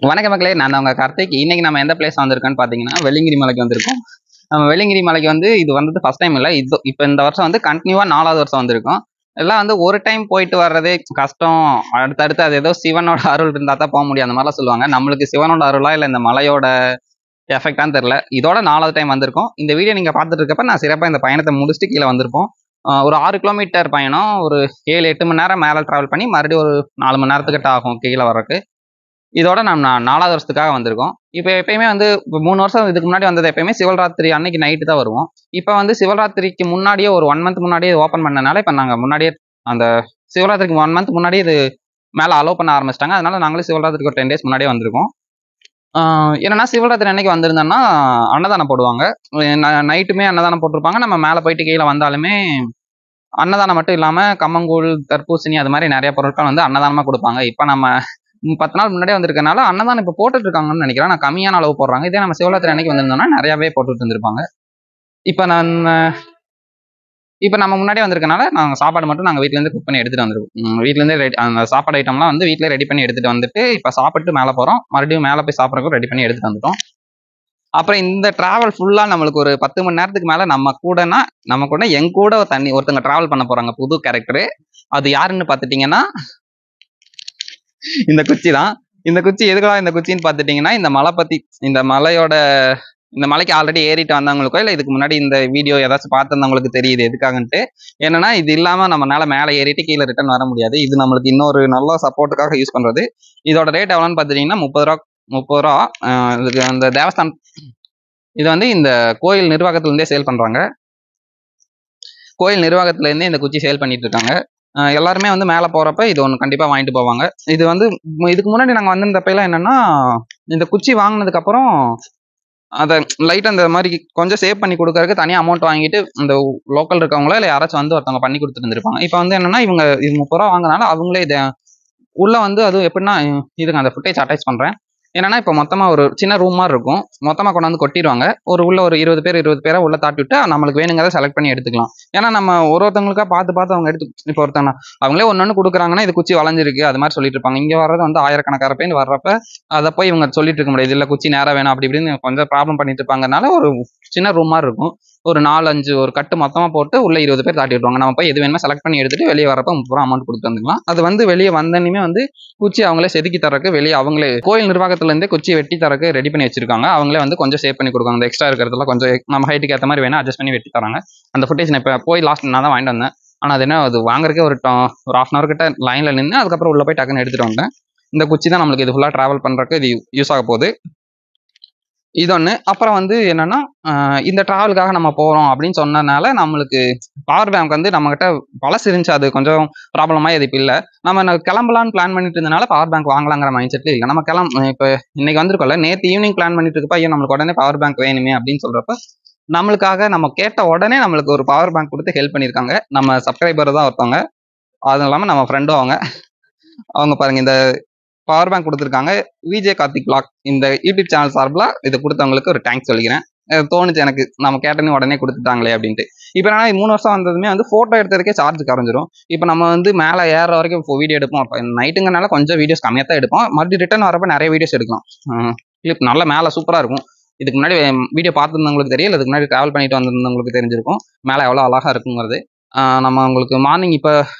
வணக்க மக்களே, நான் உங்க கார்த்திக். இன்னைக்கு நம்ம எந்த பிளேஸ் வந்திருக்கோம்னு பார்த்தீங்கன்னா, வெள்ளிங்கிரி மலைக்கு வந்திருக்கோம். நம்ம வெள்ளிங்கிரி மலைக்கு இது வந்தது ஃபர்ஸ்ட் டைம் இல்லை. இப்போ இந்த வருஷம் கண்டினியூவாக 4வது வருஷம் வந்திருக்கோம். எல்லாம் ஒரு டைம் போயிட்டு வர்றதே கஷ்டம். அடுத்தடுத்து அது ஏதோ சிவனோட அருள் இருந்தால் தான் போக முடியும், அந்த மாதிரிலாம் சொல்லுவாங்க. நம்மளுக்கு சிவனோட அருளா இல்லை இந்த மலையோட எஃபெக்டான்னு தெரியல. இதோட 4வது டைம் வந்திருக்கோம். இந்த வீடியோ நீங்கள் பார்த்துட்டு இருக்கப்ப நான் சிறப்பாக இந்த பயணத்தை முடிச்சுட்டு கீழே வந்திருப்போம். ஒரு 6 கிலோமீட்டர் பயணம், ஒரு 7-8 மணி நேரம் மேலே ட்ராவல் பண்ணி மறுபடியும் ஒரு 4 மணி நேரத்துக்கிட்ட ஆகும் கீழே வர்றதுக்கு. இதோட நம்ம 4வது வருஷத்துக்காக வந்திருக்கோம். இப்போ எப்பயுமே இப்போ 3 வருஷம் இதுக்கு முன்னாடி வந்தது எப்பயுமே சிவராத்திரி அன்னைக்கு நைட்டு தான் வருவோம். இப்போ சிவராத்திரிக்கு முன்னாடியே ஒரு 1 மந்த் முன்னாடியே ஓப்பன் பண்ணனால இப்போ நாங்கள் முன்னாடியே அந்த சிவராத்திரிக்கு 1 மந்த் முன்னாடியே இது மேலே அலோவ் பண்ண ஆரம்பிச்சிட்டாங்க. அதனால நாங்களே சிவராத்திரிக்கு ஒரு 10 days முன்னாடியே வந்திருக்கோம். என்னன்னா சிவராத்திரி அன்னைக்கு வந்திருந்தோம்னா அன்னதானம் போடுவாங்க. நைட்டுமே அன்னதானம் போட்டிருப்பாங்க. நம்ம மேலே போயிட்டு கீழே வந்தாலுமே அன்னதானம் மட்டும் இல்லாமல் கம்மங்கூழ், தர்பூசணி அது மாதிரி நிறைய பொருட்கள் அன்னதானமாக கொடுப்பாங்க. இப்போ நம்ம 10 நாள் முன்னாடியே வந்திருக்கனால அன்னதானம் இப்போ போட்டுட்டு இருக்காங்கன்னு நினைக்கிறேன். நான் கம்மியான அளவு போடுறாங்க. இதே நம்ம சிவராத்திரி அன்னைக்கு வந்திருந்தோம்னா நிறையாவே போட்டுட்டு இருந்திருப்பாங்க. இப்போ நம்ம முன்னாடியே வந்திருக்கனால நாங்கள் சாப்பாடு மட்டும் நாங்கள் வீட்டிலேருந்து குக் பண்ணி எடுத்துகிட்டு வந்துருக்கோம். வீட்டிலேருந்தே ரெடி அந்த சாப்பாடு ஐட்டம்லாம் வீட்டிலே ரெடி பண்ணி எடுத்துகிட்டு வந்துட்டு இப்போ சாப்பிட்டு மேலே போகிறோம். மறுபடியும் மேலே போய் சாப்பிட்றதுக்கும் ரெடி பண்ணி எடுத்துகிட்டு வந்துட்டோம். அப்புறம் இந்த டிராவல் ஃபுல்லாக நம்மளுக்கு ஒரு 10 மணி நேரத்துக்கு மேலே நம்ம கூட எங்க கூட ஒருத்தங்க டிராவல் பண்ண போகிறாங்க, புது கேரக்டரு. அது யாருன்னு பார்த்துட்டிங்கன்னா இந்த குச்சி தான். இந்த குச்சி எதுக்காக இந்த குச்சின்னு பார்த்துட்டிங்கன்னா, இந்த மலைக்கு ஆல்ரெடி ஏறிட்டு வந்தவங்களுக்கோ இல்லை இதுக்கு முன்னாடி இந்த வீடியோ ஏதாச்சும் பார்த்துருந்தவங்களுக்கு தெரியுது எதுக்காகன்ட்டு. என்னன்னா இது இல்லாமல் நம்மளால மேலே ஏறிட்டு கீழே ரிட்டர்ன் வர முடியாது. இது நம்மளுக்கு இன்னொரு நல்ல சப்போர்ட்டுக்காக யூஸ் பண்ணுறது. இதோட ரேட் எவ்வளோன்னு பார்த்துட்டிங்கன்னா 30 ரூபா. இதுக்கு அந்த தேவஸ்தானம் இது இந்த கோயில் நிர்வாகத்துலேருந்தே சேல் பண்ணுறாங்க. கோயில் நிர்வாகத்துலேருந்தே இந்த குச்சி சேல் பண்ணிட்டு இருக்காங்க. எல்லாருமே மேலே போகிறப்ப இது ஒன்று கண்டிப்பாக வாங்கிட்டு போவாங்க. இது இதுக்கு முன்னாடி நாங்கள் வந்திருந்தப்பெல்லாம் என்னென்னா, இந்த குச்சி வாங்கினதுக்கப்புறம் அதை லைட்டாக இந்த மாதிரி கொஞ்சம் சேவ் பண்ணி கொடுக்கறதுக்கு தனியாக அமௌண்ட் வாங்கிட்டு இந்த லோக்கல் இருக்கவங்களோ இல்லை யாராச்சும் ஒருத்தவங்க பண்ணி கொடுத்துட்டு இருந்திருப்பாங்க. இப்போ என்னென்னா இவங்க இது 30 ரூபா வாங்கினாலும் அவங்களே இதை உள்ளே அது எப்படின்னா, இதுக்கு அந்த ஃபுட்டேஜ் அட்டாச் பண்ணுறேன். என்னன்னா இப்போ மொத்தமாக ஒரு சின்ன ரூம் மாதிரி இருக்கும். மொத்தமாக கொண்டாந்து கொட்டிடுவாங்க. உள்ள ஒரு 20 பேரை உள்ள தாட்டி விட்டு நம்மளுக்கு வேணுங்கிறத செலக்ட் பண்ணி எடுத்துக்கலாம். ஏன்னா நம்ம ஒருத்தவங்களுக்கா பார்த்து அவங்க இப்போ ஒருத்தவங்க அவங்களே ஒன்று கொடுக்குறாங்கன்னா இது குச்சி வளைஞ்சிருக்கு அது மாதிரி சொல்லிட்டு இருப்பாங்க. இங்கே வர்றது ஆயிரக்கணக்கான பேர் வர்றப்ப அதை போய் இவங்க சொல்லிட்டு இருக்க முடியாது. இல்லை குச்சி நேரம் வேணும் அப்படி இப்படின்னு கொஞ்சம் ப்ராப்ளம் பண்ணிட்டு இருப்பாங்கனால ஒரு சின்ன ரூம் மாதிரி இருக்கும். ஒரு 4-5 ஒரு கட்டு மொத்தமாக போட்டு உள்ள 20 பேர் தாட்டி விட்டுருவாங்க. நம்ம போய் எது வேணுமோ செலக்ட் பண்ணி எடுத்துட்டு வெளியே வரப்போ 30 ரூபா அமௌண்ட் கொடுத்து வந்துக்கலாம். அது வெளியே வந்தோன்னே குச்சி அவங்களே செதுக்கி தரக்கு வெளியே அவங்களே கோயில் நிர்வாகத்திலேருந்து குச்சி வெட்டி தரக்கு ரெடி பண்ணி வச்சிருக்காங்க. அவங்களே கொஞ்சம் சேவ் பண்ணி கொடுக்காங்க. அந்த எக்ஸ்ட்ரா இருக்கிறதுல கொஞ்சம் நம்ம ஹைட்டுக்கு ஏற்ற மாதிரி வேணா அட்ஜஸ்ட் பண்ணி வெட்டி தராங்க. அந்த ஃபுட்டேஜ் நான் இப்போ போய் லாஸ்ட் நான் தான் வாங்கிட்டு வந்தேன். ஆனால் அது வாங்குறதுக்கே ஒரு ½ hour கிட்ட லைனில் நின்று அதுக்கப்புறம் உள்ள போய் டக்குன்னு எடுத்துகிட்டு வந்தேன். இந்த குச்சி தான் நம்மளுக்கு இது ஃபுல்லாக ட்ராவல் பண்ணுறதுக்கு இது யூஸ் ஆக போகுது. இது ஒன்று. அப்புறம் என்னன்னா இந்த ட்ராவலுக்காக நம்ம போகிறோம் அப்படின்னு சொன்னதுனால நம்மளுக்கு பவர் பேங்க் நம்மகிட்ட பழசு இருந்துச்சு. அது கொஞ்சம் ப்ராப்ளமாக இது இப்போ இல்லை. நம்ம கிளம்பலான்னு பிளான் பண்ணிட்டு இருந்தனால பவர் பேங்க் வாங்கலாங்கிற மைண்ட் செட்ல இல்லை. நம்ம இப்போ இன்னைக்கு வந்திருக்கோம்ல, நேற்று ஈவினிங் பிளான் பண்ணிட்டு இருக்கப்ப ஐயோ நம்மளுக்கு உடனே பவர் பேங்க் வேணுமே அப்படின்னு சொல்றப்ப நம்மளுக்காக நம்ம கேட்ட உடனே நம்மளுக்கு ஒரு பவர் பேங்க் கொடுத்து ஹெல்ப் பண்ணியிருக்காங்க. நம்ம சப்ஸ்கிரைபர் தான் ஒருத்தவங்க. அதுவும் இல்லாமல் நம்ம ஃப்ரெண்டும் அவங்க பாருங்க இந்த பவர் பேங்க் கொடுத்துருக்காங்க. விஜே கார்த்திக் பிளாக் இந்த யூடியூப் சேனல் சார்பில் இதை கொடுத்தவங்களுக்கு ஒரு தேங்க்ஸ் சொல்லிக்கிறேன். தோணுச்சு எனக்கு, நம்ம கேட்டனே உடனே கொடுத்துட்டாங்களே அப்படின்ட்டு. இப்போ நான் 3 வருஷம் வந்ததுமே ஃபோட்டோ எடுத்ததுக்கே சார்ஜ் குறைஞ்சிரும். இப்போ நம்ம மேலே ஏற வரைக்கும் வீடியோ எடுப்போம். அப்போ நைட்டுங்கனால கொஞ்சம் வீடியோஸ் கம்மியாக தான் எடுப்போம். மறுபடியும் ரிட்டர்ன் வரப்போ நிறைய வீடியோஸ் எடுக்கலாம். கிளிப் நல்லா மேலே சூப்பராக இருக்கும். இதுக்கு முன்னாடி வீடியோ பார்த்துருந்தவங்களுக்கு தெரியல, இதுக்கு முன்னாடி ட்ராவல் பண்ணிட்டு வந்திருந்தவங்களுக்கு தெரிஞ்சிருக்கும் மேலே எவ்வளோ அழகாக இருக்குங்கிறது. நம்ம உங்களுக்கு மார்னிங் இப்போ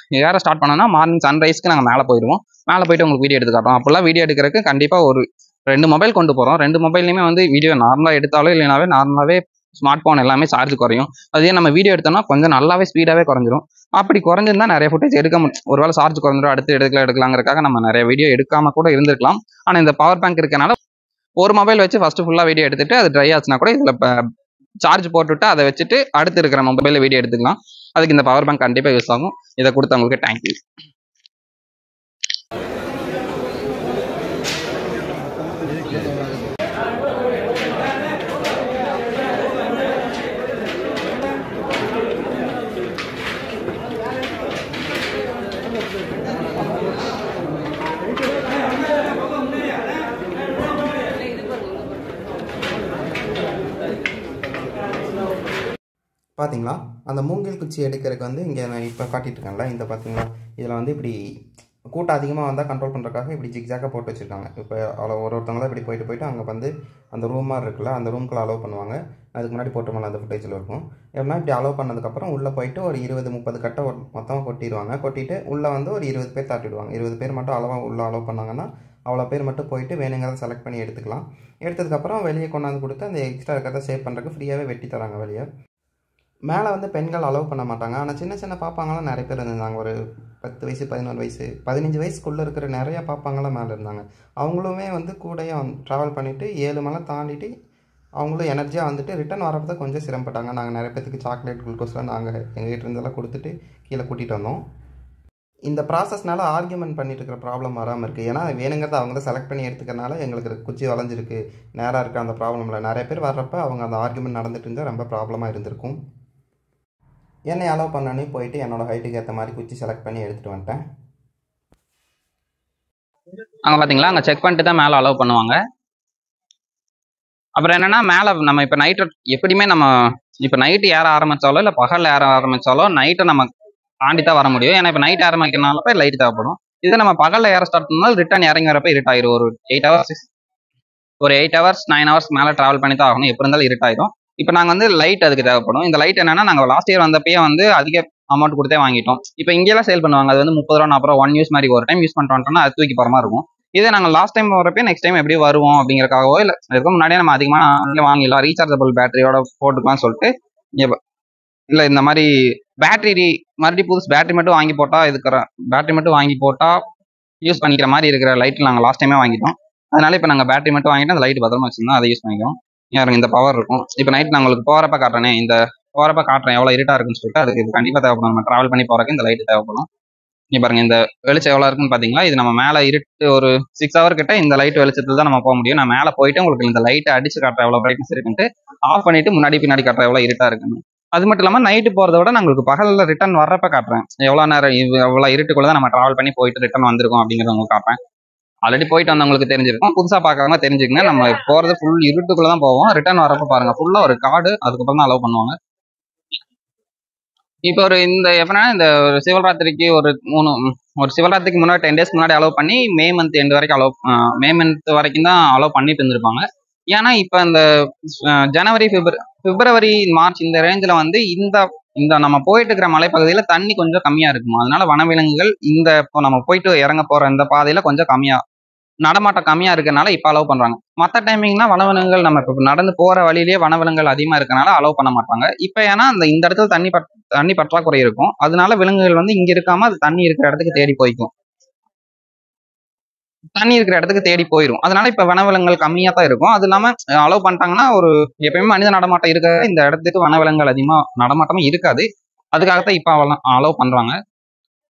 ஏற ஸ்டார்ட் பண்ணோன்னா மார்னிங் சன்ரைஸ்க்கு நாங்கள் மேலே போயிடுவோம். மேலே போயிட்டு உங்களுக்கு வீடியோ எடுத்து காட்டுறோம். அப்போல்லாம் வீடியோ எடுக்கிறதுக்கு கண்டிப்பாக ஒரு 2 மொபைல் கொண்டு போகிறோம். 2 மொபைல்லையுமே வீடியோ நார்மலாக எடுத்தாலும் இல்லைனாவே நார்மலாகவே ஸ்மார்ட் ஃபோன் எல்லாமே சார்ஜ் குறையும். அதே நம்ம வீடியோ எடுத்தோம்னா கொஞ்சம் நல்லாவே ஸ்பீடாகவே குறைஞ்சிரும். அப்படி குறைஞ்சிருந்தா நிறைய ஃபுட்டேஜ் எடுக்க முடியும். ஒருவேளை சார்ஜ் குறைஞ்சிரும் அடுத்து எடுக்கலாங்கிறதுக்காக நம்ம நிறைய வீடியோ எடுக்காம கூட இருந்திருக்கலாம். ஆனால் இந்த பவர் பேங்க் இருக்கனால ஒரு மொபைல் வச்சு ஃபர்ஸ்ட் ஃபுல்லாக வீடியோ எடுத்துட்டு அது ட்ரை ஆச்சுன்னா கூட இதில் சார்ஜ் போட்டுவிட்டு அதை வச்சுட்டு அடுத்து இருக்கிற மொபைலில் வீடியோ எடுத்துக்கலாம். அதுக்கு இந்த பவர் பேங்க் கண்டிப்பாக யூஸ் ஆகும். இதை கொடுத்தவங்களுக்கு தேங்க்யூ. பார்த்தீங்களா, அந்த மூங்கில் குச்சி எடுக்கிறதுக்கு இங்கே நான் இப்போ காட்டிகிட்டு இருக்கேன்ல, இந்த பார்த்தீங்களா இதில் இப்படி கூட்டம் அதிகமாக வந்தால் கண்ட்ரோல் பண்ணுறதுக்காக இப்படி ஜிக்ஜாக்காக போட்டு வச்சுருக்காங்க. இப்போ அவ்வளோ ஒருத்தவங்களாம் இப்படி போயிட்டு அங்கே வந்து அந்த ரூம் மாதிரி இருக்குல்ல, அந்த ரூம்குள்ளே அலோவ் பண்ணுவாங்க. அதுக்கு முன்னாடி போட்டுருமாங்க அந்த ஃபுட்டேஜில் இருக்கும். எப்படின்னா இப்படி அலோவ் பண்ணதுக்கப்புறம் உள்ளே போயிட்டு ஒரு 20-30 கட்டை மொத்தமாக கொட்டிடுவாங்க. கொட்டிட்டு உள்ளே வந்து ஒரு 20 பேர் தாட்டிடுவாங்க. 20 பேர் மட்டும் அளவாக உள்ளே அலோவ் பண்ணாங்கன்னா அவ்வளோ பேர் மட்டும் போயிட்டு வேணுங்கிறத செலக்ட் பண்ணி எடுத்துக்கலாம். எடுத்ததுக்கப்புறம் வெளியே கொண்டாந்து கொடுத்து அந்த எக்ஸ்ட்ரா இருக்கிறத சேவ் பண்ணுறதுக்கு ஃப்ரீயாகவே வெட்டி தராங்க வெளியே. மேலே வந்து பெண்கள் அலோவ் பண்ண மாட்டாங்க. ஆனால் சின்ன சின்ன பாப்பாங்களாம் நிறைய பேர் இருந்தாங்க. ஒரு 10 வயசு 11 வயசு 15 வயசுக்குள்ளே இருக்கிற நிறையா பாப்பாங்களாம் மேலே இருந்தாங்க. அவங்களுமே வந்து கூடயே ட்ராவல் பண்ணிவிட்டு 7 மலை தாண்டிட்டு அவங்களும் எனர்ஜியாக வந்துட்டு ரிட்டன் வரப்போ தான் கொஞ்சம் சிரமப்பட்டாங்க. நாங்கள் நிறைய பேத்துக்கு சாக்லேட் குளுக்கோஸ்லாம் நாங்கள் எங்ககிட்ட இருந்தெல்லாம் கொடுத்துட்டு கீழே கூட்டிகிட்டு வந்தோம். இந்த ப்ராசஸ்னால ஆர்கியூமெண்ட் பண்ணிட்டு இருக்கிற ப்ராப்ளம் வராமல் இருக்குது. ஏன்னா வேணுங்கிறத அவங்க தான் செலக்ட் பண்ணி எடுத்துக்கிறனால எங்களுக்கு குச்சி வளைஞ்சிருக்கு, நேராக இருக்குது, அந்த ப்ராப்ளம் இல்லை. நிறைய பேர் வர்றப்போ அவங்க அந்த ஆர்கியூமெண்ட் நடந்துட்டு இருந்தால் ரொம்ப ப்ராப்ளமாக இருந்திருக்கும். என்னை அலோவ் பண்ணோன்னே போயிட்டு என்னோடய ஹைட்டுக்கு ஏற்ற மாதிரி குச்சி செலக்ட் பண்ணி எடுத்துகிட்டு வந்துட்டேன். அங்கே பார்த்தீங்களா, அங்கே செக் பண்ணிட்டு தான் மேலே அலோவ் பண்ணுவாங்க. அப்புறம் என்னன்னா, மேலே நம்ம இப்போ நைட்டு எப்படியுமே நம்ம இப்போ நைட்டு ஏற ஆரம்பித்தாலோ இல்லை பகலில் ஏற ஆரம்பித்தாலோ நைட்டை நம்ம தாண்டி தான் வர முடியும். ஏன்னா இப்போ நைட் ஏற வைக்கிறனால லைட் தேவைப்படும். இதே நம்ம பகலில் ஏற ஸ்டார்ட் பண்ணாலும் ரிட்டர்ன் இறங்கி வரப்போ இருட்டாயிரும். ஒரு 8 ஹவர்ஸ் 9 ஹவர்ஸ் மேலே ட்ராவல் பண்ணி தான் ஆகணும். எப்படி இருந்தாலும் இருட்டாயிரும். இப்போ நாங்கள் வந்து லைட் அதுக்கு தேவைப்படும். இந்த லைட் என்னன்னா, நாங்கள் லாஸ்ட் இயர் வந்தப்பயே வந்து அதிக அமௌண்ட் கொடுத்தே வாங்கிட்டோம். இப்போ இங்கெல்லாம் சேல் பண்ணுவாங்க. அது வந்து 30 ரூபா 40 ரூபா 1 யூஸ் மாதிரி ஒரு டைம் யூஸ் பண்ணிட்டு வந்துட்டோம்னா அது தூக்கி போகிற மாதிரி இருக்கும். இதே நாங்கள் லாஸ்ட் டைம் வரப்போ நெக்ஸ்ட் டைம் எப்படி வருவோம் அப்படிங்கிறக்காகவோ இல்லை அதுக்கு முன்னாடியே நம்ம அதிகமாக வாங்கிடலாம், ரீசார்ஜபிள் பேட்டரியோட போட்டுக்கலாம்னு சொல்லிட்டு இல்லை இந்த மாதிரி பேட்டரி மறுபடியும் புதுசு பேட்டரி மட்டும் வாங்கி போட்டால் யூஸ் பண்ணிக்கிற மாதிரி இருக்கிற லைட்டில் நாங்கள் லாஸ்ட் டைமே வாங்கிட்டோம். அதனால இப்போ நாங்கள் பேட்டரி மட்டும் வாங்கிட்டு அந்த லைட் பத்திரமா வச்சுருந்தோம், அதை யூஸ் பண்ணிக்கிறோம். யாருங்க இந்த பவர் இருக்கும். இப்போ நைட் நான் உங்களுக்கு போகிறப்ப காட்டுறேன் எவ்வளோ இருட்டாக இருக்குன்னு சொல்லிட்டு. அதுக்கு இது கண்டிப்பாக தேவைப்படும். நம்ம ட்ராவல் பண்ணி போகிறக்கு இந்த லைட்டு தேவைப்படும். இங்கே பாருங்க, இந்த வெளிச்சம் எவ்வளோ இருக்குன்னு பார்த்தீங்களா. இது நம்ம மேலே இருட்டு ஒரு 6 ஹவர் கிட்ட இந்த லைட் வெளிச்சத்தில் தான் நம்ம போக முடியும். நான் மேலே போயிட்டு உங்களுக்கு இந்த லைட்டை அடிச்சு காட்டுறேன் எவ்வளோ பிரைட்னஸ் இருக்குன்ட்டு. ஆஃப் பண்ணிட்டு முன்னாடி பின்னாடி காட்டுறேன் எவ்வளோ இருட்டாக இருக்குன்னு. அது மட்டும் இல்லாமல் நைட்டு போகிறத விட நான் உங்களுக்கு பகலில் ரிட்டர்ன் வர்றப்ப காட்டுறேன் எவ்வளோ நேரம் எவ்வளோ இருட்டுக்குள்ள தான் நம்ம ட்ராவல் பண்ணி போயிட்டு ரிட்டர்ன் வந்திருக்கோம் அப்படிங்கிறத உங்களுக்கு காட்டுறேன். ஆல்ரெடி போயிட்டு வந்தவங்களுக்கு தெரிஞ்சிருக்கும், புதுசாக பார்க்கறவங்க தெரிஞ்சுக்கங்க. நம்ம போகிறது ஃபுல் இருட்டுக்குள்ள தான் போவோம். ரிட்டர்ன் வரப்போ பாருங்க ஃபுல்லாக ஒரு காடு, அதுக்கப்புறம் தான் அலோவ் பண்ணுவாங்க. இப்போ இந்த எப்படின்னா இந்த ஒரு சிவராத்திரிக்கு சிவராத்திரிக்கு முன்னாடி 10 டேஸ்க்கு முன்னாடி அலோவ் பண்ணி மே மந்த் எண்ட் வரைக்கும் மே மந்த் வரைக்கும் தான் அலோவ் பண்ணிட்டு இருந்திருப்பாங்க. ஏன்னா இப்போ இந்த ஜனவரி பிப்ரவரி மார்ச் இந்த ரேஞ்சில் வந்து இந்த நம்ம போயிட்டு இருக்கிற மலைப்பகுதியில் தண்ணி கொஞ்சம் கம்மியாக இருக்குமா, அதனால வனவிலங்குகள் இப்போ நம்ம போயிட்டு இறங்க போகிற இந்த பாதையில் கொஞ்சம் நடமாட்டம் கம்மியாக இருக்கிறனால இப்போ அலோவ் பண்ணுறாங்க. மற்ற டைமிங்னா வனவிலங்குகள் நம்ம இப்போ நடந்து போகிற வழியிலேயே வனவிலங்குகள் அதிகமாக இருக்கனால அலோவ் பண்ண மாட்டாங்க. இப்போ ஏன்னா இந்த இடத்துல தண்ணி பற்றாக்குறை இருக்கும், அதனால விலங்குகள் வந்து இங்கே இருக்காமல் அது தண்ணி இருக்கிற இடத்துக்கு தேடி போயிடும். அதனால இப்போ வனவிலங்குகள் கம்மியாக தான் இருக்கும். அது இல்லாமல் அலோவ் பண்ணிட்டாங்கன்னா எப்பயுமே மனித நடமாட்டம் இருக்க இந்த இடத்துக்கு வனவிலங்குகள் அதிகமாக நடமாட்டமும் இருக்காது. அதுக்காகத்தான் இப்போ அலோவ் பண்ணுறாங்க.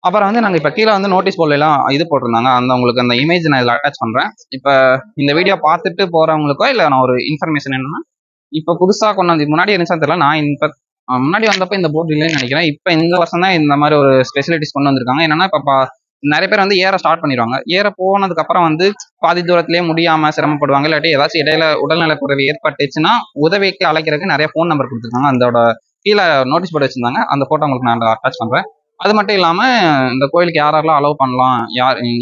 அப்புறம் வந்து நாங்கள் இப்போ கீழே வந்து நோட்டீஸ் போர்ட்லாம் இது போட்டிருந்தாங்க, உங்களுக்கு அந்த இமேஜ் நான் இதில் அட்டாச் பண்ணுறேன். இப்போ இந்த வீடியோ பார்த்துட்டு போகிறவங்களுக்கோ இல்லை நான் ஒரு இன்ஃபர்மேஷன் என்னன்னா, இப்போ புதுசாக கொண்டாந்து முன்னாடி இருந்துச்சா தெரியல, நான் இப்போ முன்னாடி வந்தப்போ இந்த போர்டு இல்லைன்னு நினைக்கிறேன். இப்போ இந்த வருஷம் தான் இந்த மாதிரி ஒரு ஸ்பெசிலிட்டிஸ் கொண்டு வந்திருக்காங்க. என்னன்னா இப்போ நிறைய பேர் வந்து ஏற ஸ்டார்ட் பண்ணிடுவாங்க. ஏற போனதுக்கப்புறம் வந்து பாதி தூரத்திலேயே முடியாமல் சிரமப்படுவாங்க. இல்லாட்டி ஏதாச்சும் இடையில உடல்நல குறைவு ஏற்பட்டுச்சுன்னா உதவிக்கு அழைக்கிறதுக்கு நிறைய ஃபோன் நம்பர் கொடுத்துருக்காங்க. அதோட கீழே நோட்டீஸ் போர்டு வச்சிருந்தாங்க. அந்த ஃபோட்டோ உங்களுக்கு நான் அட்டாச் பண்ணுறேன். அது மட்டும் இல்லாமல் இந்த கோயிலுக்கு யாரெல்லாம் அலோவ் பண்ணலாம்,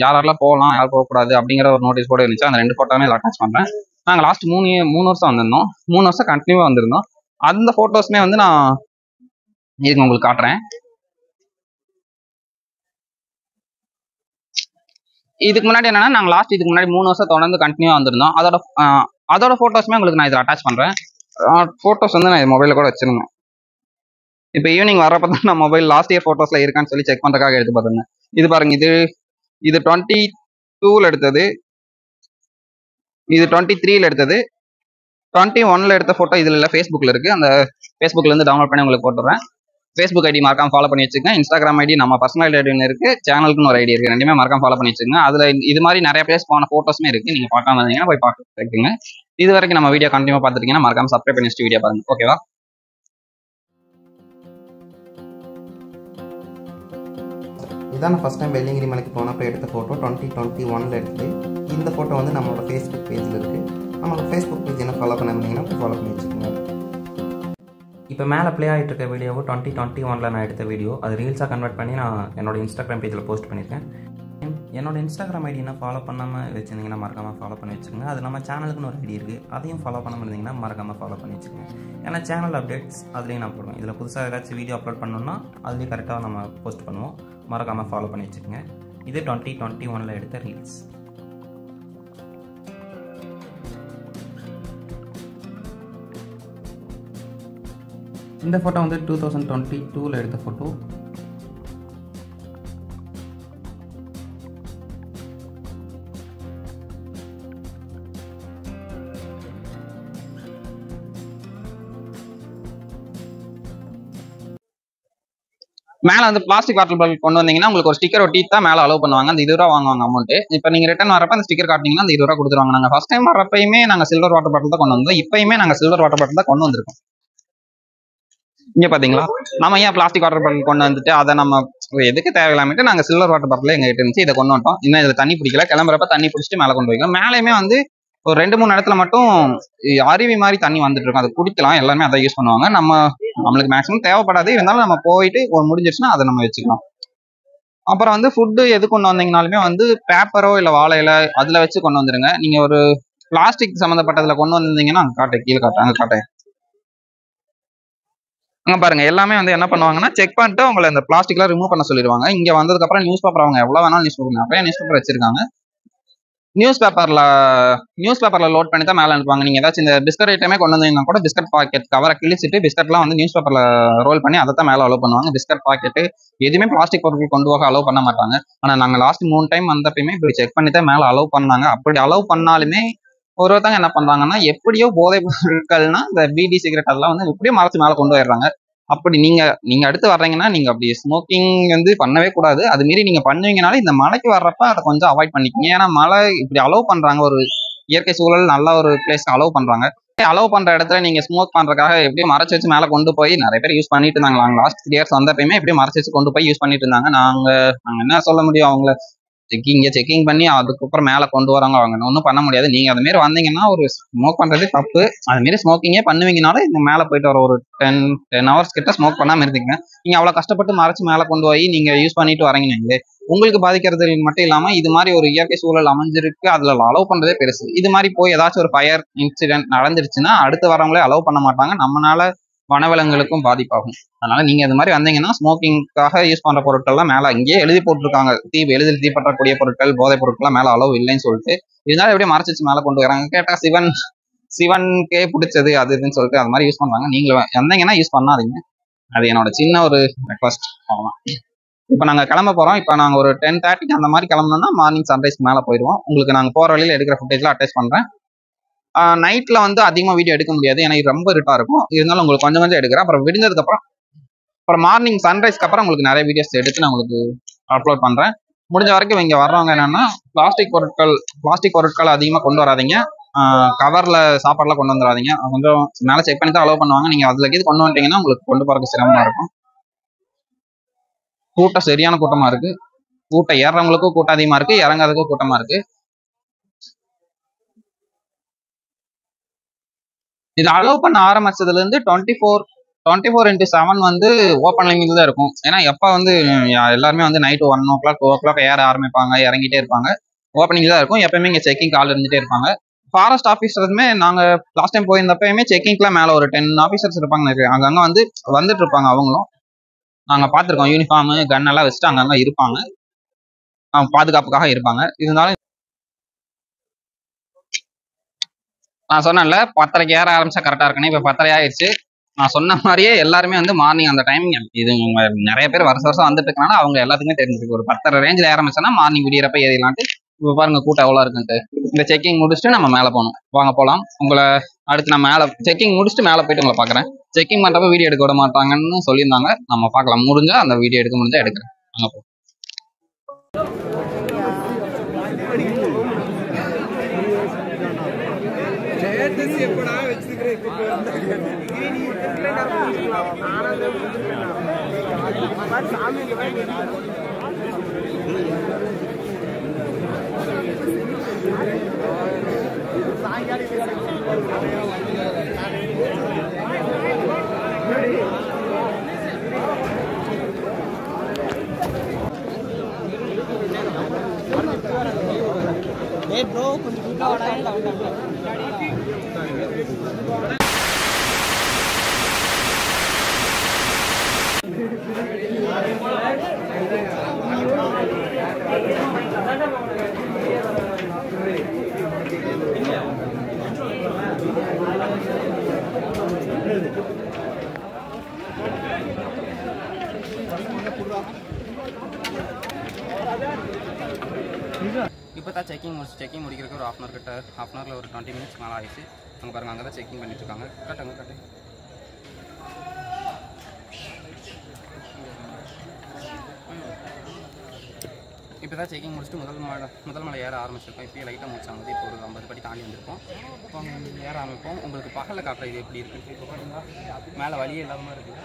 யாரெல்லாம் போகலாம், யார் போகக்கூடாது அப்படிங்கிற ஒரு நோட்டீஸ் போர்டு இருந்துச்சு. அந்த 2 ஃபோட்டோமே அட்டாச் பண்ணுறேன். நாங்கள் லாஸ்ட் 3 வருஷம் வந்திருந்தோம். 3 வருஷம் கண்டினியூவாக வந்திருந்தோம். அந்த ஃபோட்டோஸுமே வந்து நான் இதுக்கு உங்களுக்கு காட்டுறேன். இதுக்கு முன்னாடி என்னன்னா நாங்கள் இதுக்கு முன்னாடி 3 வருஷம் தொடர்ந்து கண்டினியூவாக வந்திருந்தோம். அதோட ஃபோட்டோஸுமே உங்களுக்கு நான் இதில் அட்டாச் பண்ணுறேன். ஃபோட்டோஸ் வந்து நான் மொபைலில் கூட வச்சிருந்தேன். இப்போ ஈவினிங் வரப்போ தான் நான் மொபைல் லாஸ்ட் இயர் ஃபோட்டோஸில் இருக்கான்னு சொல்லி செக் பண்ணுறதுக்காக எடுத்து பார்த்துருந்தேன். இது பாருங்க, இது 22ல் எடுத்தது, இது 23ல் எடுத்தது, 21ல் எடுத்த ஃபோட்டோ இதில் இல்லை, ஃபேஸ்புக்கில் இருக்குது. அந்த ஃபேஸ்புக்லேருந்து டவுன்லோட் பண்ணி உங்களுக்கு போட்டுறேன். ஃபேஸ்புக் ஐடி மறக்காம ஃபாலோ பண்ணி வச்சுக்கோங்க. இன்ஸ்டாகிராம் ஐடி நம்ம பர்சனல் ஐடின்னு இருக்குது, சேனலுக்குன்னு ஒரு ஐடி இருக்குது. ரெண்டுமே மறக்காம ஃபாலோ பண்ணி வச்சுக்கோங்க. அதில் இது மாதிரி நிறைய பிளேஸ் போன ஃபோட்டோஸுமே இருக்குது. நீங்கள் பார்க்காம இருந்தீங்கன்னா போய் பார்த்துக்கோங்க. இது வரைக்கும் நம்ம வீடியோ கண்டினியூவாக பார்த்துட்டீங்கன்னா மறக்காம சப்ஸ்கிரைப் பண்ணி வச்சுட்டு வீடியோ பாருங்க. ஓகேவா? இதான் நான் ஃபஸ்ட் டைம் வெள்ளியங்கிரி மலைக்கு போனப்போ எடுத்த ஃபோட்டோ 2021ல் எடுத்தது. இந்த ஃபோட்டோ வந்து நம்மளோட ஃபேஸ்புக் பேஜில் இருக்குது. நம்மளோட ஃபேஸ்புக் பேஜ் என்ன ஃபாலோ பண்ணீங்கன்னா ஃபாலோ பண்ணி வச்சுக்கோங்க. இப்போ மேலே ப்ளே ஆகிட்டு இருக்க வீடியோவும் 2021ல் நான் எடுத்த வீடியோ, அது ரீல்ஸாக கன்வெர்ட் பண்ணி நான் என்னோட இன்ஸ்டாகிராம் பேஜில் போஸ்ட் பண்ணியிருக்கேன். என்னோட இன்ஸ்டாகிராம் ஐடி என்ன ஃபாலோ பண்ணாமல் வச்சுருந்தீங்கன்னா மறக்காமல் ஃபாலோ பண்ணி வச்சுக்கோங்க. அது நம்ம சேனலுக்குன்னு ஒரு ஐடி இருக்குது, அதையும் ஃபாலோ பண்ணாமல் இருந்தீங்கன்னா மறக்காமல் ஃபாலோ பண்ணி வச்சுக்கோங்க. ஏன்னா சேனல் அப்டேட்ஸ் அதுலேயும் நான் போடுவேன். இதில் புதுசாக ஏதாச்சும் வீடியோ அப்லோட் பண்ணோன்னா அதுலேயும் கரெக்டாக நம்ம போஸ்ட் பண்ணுவோம். மறக்காமல் ஃபாலோ பண்ணி வச்சுக்கோங்க. இது 2021 எடுத்த ரீல்ஸ். இந்த ஃபோட்டோ வந்து 2022 எடுத்த ஃபோட்டோ. மேலே வந்து பிளாஸ்டிக் வாட்டர் பாட்டில் கொண்டு வந்தீங்கன்னா உங்களுக்கு ஒரு ஸ்டிக்கர் ஒட்டி தான் மேலே அலோவ் பண்ணுவாங்க. அந்த 20 ரூபா வாங்குவாங்க அமௌண்ட். இப்போ நீங்கள் ரிட்டர்ன் வரப்போ அந்த ஸ்டிக்கர் காட்டிங்கன்னா அந்த 20 ரூபா கொடுத்துருவாங்க. நாங்கள் ஃபர்ஸ்ட் டைம் வரப்பயுமே நாங்கள் சில்வர் வாட்டர் பாட்டில் தான் கொண்டு வந்தோம். இப்பயுமே நாங்கள் சில்வர் வாட்டர் பாட்டில் தான் கொண்டு வந்திருக்கோம். இங்கே பார்த்தீங்களா, நம்ம ஏன் பிளாஸ்டிக் வாட்டர் பாட்டில் கொண்டு வந்துட்டு அதை நம்ம எதுக்கு தேவையில்லாமட்டு நாங்கள் சில்வர் வாட்டர் பாட்டில் எங்ககிட்ட இருந்துச்சு, இதை கொண்டு வந்துட்டோம். இன்னும் இதில் தண்ணி பிடிக்கல, கிளம்புறப்ப தண்ணி பிடிச்சிட்டு மேலே கொண்டு வைக்கணும். மேலேயுமே வந்து ஒரு 2-3 இடத்துல மட்டும் அருவி மாதிரி தண்ணி வந்துட்டு இருக்கும், அதை குடிக்கலாம். எல்லாருமே அதை யூஸ் பண்ணுவாங்க. நம்மளுக்கு மேக்ஸிமம் தேவைப்படாது, இருந்தாலும் நம்ம போயிட்டு ஒரு முடிஞ்சிருச்சுன்னா அதை நம்ம வச்சுக்கலாம். அப்புறம் வந்து ஃபுட்டு எது கொண்டு வந்தீங்கனாலுமே வந்து பேப்பரோ இல்லை வாழை இலை அதில் வச்சு கொண்டு வந்துருங்க. நீங்கள் ஒரு பிளாஸ்டிக் சம்மந்தப்பட்டதில் கொண்டு வந்திருந்தீங்கன்னா கீழே காட்டேன். அங்கே பாருங்க, எல்லாமே வந்து என்ன பண்ணுவாங்கன்னா செக் பண்ணிட்டு உங்களை இந்த பிளாஸ்டிக்லாம் ரிமூவ் பண்ண சொல்லிடுவாங்க. இங்கே வந்ததுக்கப்புறம் நியூஸ் பேப்பர் அவங்க எவ்வளோ வேணாலும் நிறைய நியூஸ் பேப்பர் வச்சிருக்காங்க. நியூஸ் பேப்பரில் லோட் பண்ணி தான் மேலே அனுப்புவாங்க. நீங்கள் ஏதாச்சும் இந்த பிஸ்கட் ஐட்டமே கொண்டு வந்தீங்கன்னா கூட பிஸ்கட் பாக்கெட் கவரை கிழிச்சிட்டு பிஸ்கட்லாம் வந்து நியூஸ் பேப்பரில் ரோல் பண்ணி அதை தான் மேலே அலோவ் பண்ணுவாங்க. பிஸ்கட் பாக்கெட்டு எதுவுமே பிளாஸ்டிக் பொருட்கள் கொண்டு போக அலோவ் பண்ண மாட்டாங்க. ஆனால் நாங்கள் லாஸ்ட் 3 டைம் வந்தப்பயுமே இப்படி செக் பண்ணி தான் மேலே அலோவ் பண்ணாங்க. அப்படி அலோவ் பண்ணாலுமே ஒருத்தவங்க என்ன பண்ணுறாங்கன்னா, எப்படியோ போதைப் பொருட்கள்னா இந்த பீடி சிகரெட் அதெல்லாம் வந்து எப்படியோ மறைச்சு மேலே கொண்டு போயிடுறாங்க. அப்படி நீங்க அடுத்து வர்றீங்கன்னா நீங்க அப்படி ஸ்மோக்கிங் வந்து பண்ணவே கூடாது. அது மீறி நீங்க பண்ணுவீங்கனாலும் இந்த மலைக்கு வர்றப்ப அதை கொஞ்சம் அவாய்ட் பண்ணிக்கங்க. ஏன்னா மலை இப்படி அலோவ் பண்றாங்க, ஒரு இயற்கை சூழல் நல்ல ஒரு பிளேஸ் அலோவ் பண்றாங்க. அலோவ் பண்ற இடத்துல நீங்க ஸ்மோக் பண்றதுக்காக எப்படியும் மறைச்சு வச்சு மேலே கொண்டு போய் நிறைய பேர் யூஸ் பண்ணிட்டு இருந்தாங்க. நாங்கள் லாஸ்ட் 3 இயர்ஸ் வந்தப்பயுமே எப்படியும் மறைச்சு வச்சு கொண்டு போய் யூஸ் பண்ணிட்டு இருந்தாங்க. நாங்க என்ன சொல்ல முடியும், அவங்கள செக்கிங் பண்ணி அதுக்கப்புறம் மேலே கொண்டு வராங்க, அவங்க ஒன்றும் பண்ண முடியாது. நீங்க அது மாரி வந்தீங்கன்னா ஒரு ஸ்மோக் பண்றது தப்பு. அது மாரி ஸ்மோக்கிங்கே பண்ணுவீங்கனாலும் இந்த மேலே போயிட்டு ஒரு 10 ஹவர்ஸ் கிட்ட ஸ்மோக் பண்ணாம இருந்தீங்க. நீங்க அவ்வளவு கஷ்டப்பட்டு மறைச்சு மேலே கொண்டு போய் நீங்க யூஸ் பண்ணிட்டு வரீங்கன்னு உங்களுக்கு பாதிக்கிறது மட்டும் இல்லாம இது மாதிரி ஒரு இயற்கை சூழல் அமைஞ்சிருக்கு, அதுல அலோவ் பண்றதே பெருசு. இது மாதிரி போய் ஏதாச்சும் ஒரு ஃபயர் இன்சிடென்ட் நடந்துருச்சுன்னா அடுத்து வரவங்களே அலோவ் பண்ண மாட்டாங்க, நம்மளால வனவிலங்குகளுக்கும் பாதிப்பாகும். அதனால நீங்க இது மாதிரி வந்தீங்கன்னா ஸ்மோக்கிங்காக யூஸ் பண்ற பொருட்கள்லாம் மேலே அங்கேயே எழுதி போட்டிருக்காங்க, எளிதில் தீப்பற்றக்கூடிய பொருட்கள் போதைப் பொருட்கள்லாம் மேலே அலோவ் இல்லைன்னு சொல்லிட்டு. இதனால எப்படியும் மறைச்சிச்சு மேலே கொண்டு வராங்க. கேட்டா சிவனுக்கே பிடிச்சது அது இதுன்னு சொல்லிட்டு அது மாதிரி யூஸ் பண்றாங்க. நீங்களும் வந்தீங்கன்னா யூஸ் பண்ணாதீங்க. அது என்னோட சின்ன ஒரு ரெக்வஸ்ட், அவ்வளவுதான். இப்போ நாங்கள் கிளம்ப போறோம். இப்போ நாங்கள் ஒரு 10:30 அந்த மாதிரி கிளம்பணும்னா மார்னிங் சன்ரைஸ்க்கு மேலே போயிடுவோம். உங்களுக்கு நாங்கள் போற வழியில் எடுக்கிற ஃபுட்டேஜ்லாம் அட்டாச் பண்றேன். நைட்ல வந்து அதிகமாக வீடியோ எடுக்க முடியாது, ஏன்னா இது ரொம்ப இருட்டா இருக்கும். இருந்தாலும் உங்களுக்கு கொஞ்சம் எடுக்கிறேன். அப்புறம் விடிஞ்சதுக்கு அப்புறம் மார்னிங் சன்ரைஸ்க்கு அப்புறம் உங்களுக்கு நிறைய வீடியோஸ் எடுத்து நான் உங்களுக்கு அப்லோட் பண்றேன். முடிஞ்ச வரைக்கும் இங்கே வர்றவங்க என்னன்னா பிளாஸ்டிக் பொருட்கள் அதிகமாக கொண்டு வராதீங்க. கவர்ல சாப்பாடுலாம் கொண்டு வந்துடாதீங்க. கொஞ்சம் மேலே செக் பண்ணி தான் அலோவ் பண்ணுவாங்க. நீங்க அதுல கொண்டு வந்துட்டீங்கன்னா உங்களுக்கு கொண்டு போறதுக்கு சிரமமா இருக்கும். கூட்டம் சரியான கூட்டமா இருக்கு. கூட்டம் ஏறவங்களுக்கும் கூட்டம் அதிகமா இருக்கு, இறங்காததுக்கும் கூட்டமா இருக்கு. இது அலோவ் பண்ண ஆரம்பிச்சதுல இருந்து 24/7 வந்து ஓப்பன் லிமிட் தான் இருக்கும். ஏன்னா எப்ப வந்து எல்லாருமே வந்து நைட் 1 o'clock 2 o'clock ஏற ஆரம்பிப்பாங்க, இறங்கிட்டே இருப்பாங்க. ஓப்பனிங் தான் இருக்கும். எப்பயுமே இங்க செக்கிங் கால் இருந்துட்டே இருப்பாங்க. ஃபாரஸ்ட் ஆஃபீஸருமே நாங்க லாஸ்ட் டைம் போயிருந்தப்பயுமே செக்கிங்லாம் மேல ஒரு 10 ஆஃபீஸர்ஸ் இருப்பாங்க. அங்கங்க வந்துட்டு இருப்பாங்க. அவங்களும் நாங்க பார்த்துருக்கோம், யூனிஃபார்ம் கன் எல்லாம் வச்சுட்டு அங்கங்க இருப்பாங்க, பாதுகாப்புக்காக இருப்பாங்க. இருந்தாலும் நான் சொன்னேன்ல 10:30 ஏற ஆரம்பிச்சா கரெக்டா இருக்குன்னு. இப்ப 10:30 ஆயிடுச்சு. நான் சொன்ன மாதிரியே எல்லாருமே வந்து மார்னிங் அந்த டைமிங் இது நிறைய பேர் வருஷம் வந்துட்டு இருக்கனால அவங்க எல்லாத்துக்குமே தெரிஞ்சிருக்கு. ஒரு 10:30 ரேஞ்சில் ஆரம்பிச்சோன்னா மார்னிங் விடியறப்ப ஏறிடலான்ட்டு. இப்போ பாருங்க கூட்டம் எவ்வளோ இருக்குன்ட்டு. இந்த செக்கிங் முடிச்சுட்டு நம்ம மேலே போகணும். வாங்க போகலாம். உங்களை அடுத்து நான் மேலே செக்கிங் முடிச்சுட்டு மேலே போயிட்டு உங்களை பார்க்குறேன். செக்கிங் பண்ணுறப்ப வீடியோ எடுக்க விட மாட்டாங்கன்னு சொல்லியிருந்தாங்க. நம்ம பார்க்கலாம், முடிஞ்சா அந்த வீடியோ எடுக்க முடிஞ்சா எடுக்கிறேன். அங்கே போ. இப்போ தான் செக்கிங் முடிக்கிறதுக்கு ஒரு ஹாஃப் அன் ஹவரில் ஒரு 20 மினிட்ஸ் மேலே ஆயிடுச்சு. அங்கே பாருங்கள், அங்கே தான் செக்கிங் பண்ணிட்டு இருக்காங்க. கட்டுங்க. இப்போ தான் செக்கிங் முடிச்சுட்டு முதல் மலை ஏற ஆரம்பிச்சிருக்கோம். இப்போயே லைட்டாக முடிச்சாங்க. இப்போ ஒரு 50 படி தாண்டி வந்திருக்கோம். இப்போ ஏற ஆரம்பிப்போம். உங்களுக்கு பகலில் காட்டுற இது எப்படி இருக்குது இப்போ பாருங்களா, மேலே வழியே இல்லாத மாதிரி இருக்குது.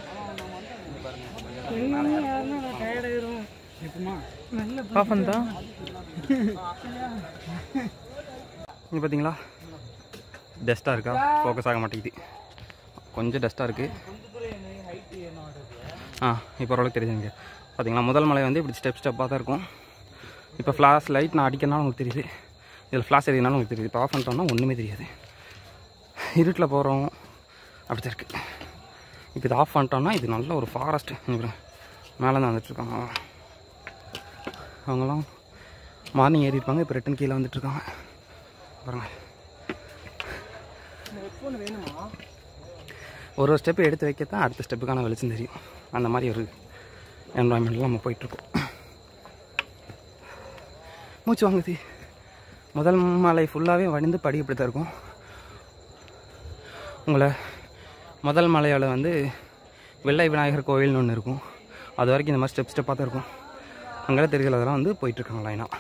இங்கே பார்த்தீங்களா, டஸ்ட்டாக இருக்கா, ஃபோக்கஸ் ஆக மாட்டேங்குது, கொஞ்சம் டஸ்ட்டாக இருக்குது. இப்போ ஓரளவுக்கு தெரியுதுங்க. பார்த்தீங்களா, முதல் மலை வந்து இப்படி ஸ்டெப்பாக தான் இருக்கும். இப்போ ஃப்ளாஷ் லைட் நான் அடிக்கிறனால உங்களுக்கு தெரியுது, இதில் ஃப்ளாஷ் எறினாலும் உங்களுக்கு தெரியுது. இப்போ ஆஃப் பண்ணிட்டோம்னா ஒன்றுமே தெரியாது, இருட்டில் போகிறோம் அப்படி தான் இருக்குது. இப்போ இது ஆஃப் பண்ணிட்டோம்னா இது நல்ல ஒரு ஃபாரஸ்ட்டு. மேலே தான் வந்துட்டுருக்காங்க அவங்களாம். மார்னிங் ஏறியிருப்பாங்க, இப்போ ரிட்டன் கீழே வந்துட்டுருக்காங்க பாருங்கள். ஒரு ஸ்டெப்பு எடுத்து வைக்கத்தான் அடுத்த ஸ்டெப்புக்கான வெளிச்சம் தெரியும். அந்த மாதிரி ஒரு என்வரான்மெண்ட்டில் நம்ம போயிட்டுருக்கோம். மூச்சு வாங்குது. முதல் மலை ஃபுல்லாகவே வடிந்து படி இப்படி தான் இருக்கும். உங்களை முதல் மலையால் வந்து வெள்ளை விநாயகர் கோவில்னு ஒன்று இருக்கும். அது வரைக்கும் இந்த மாதிரி ஸ்டெப்பாக தான் இருக்கும். அங்கே தெரியல, அதெல்லாம் வந்து போயிட்டுருக்காங்க லைனாக.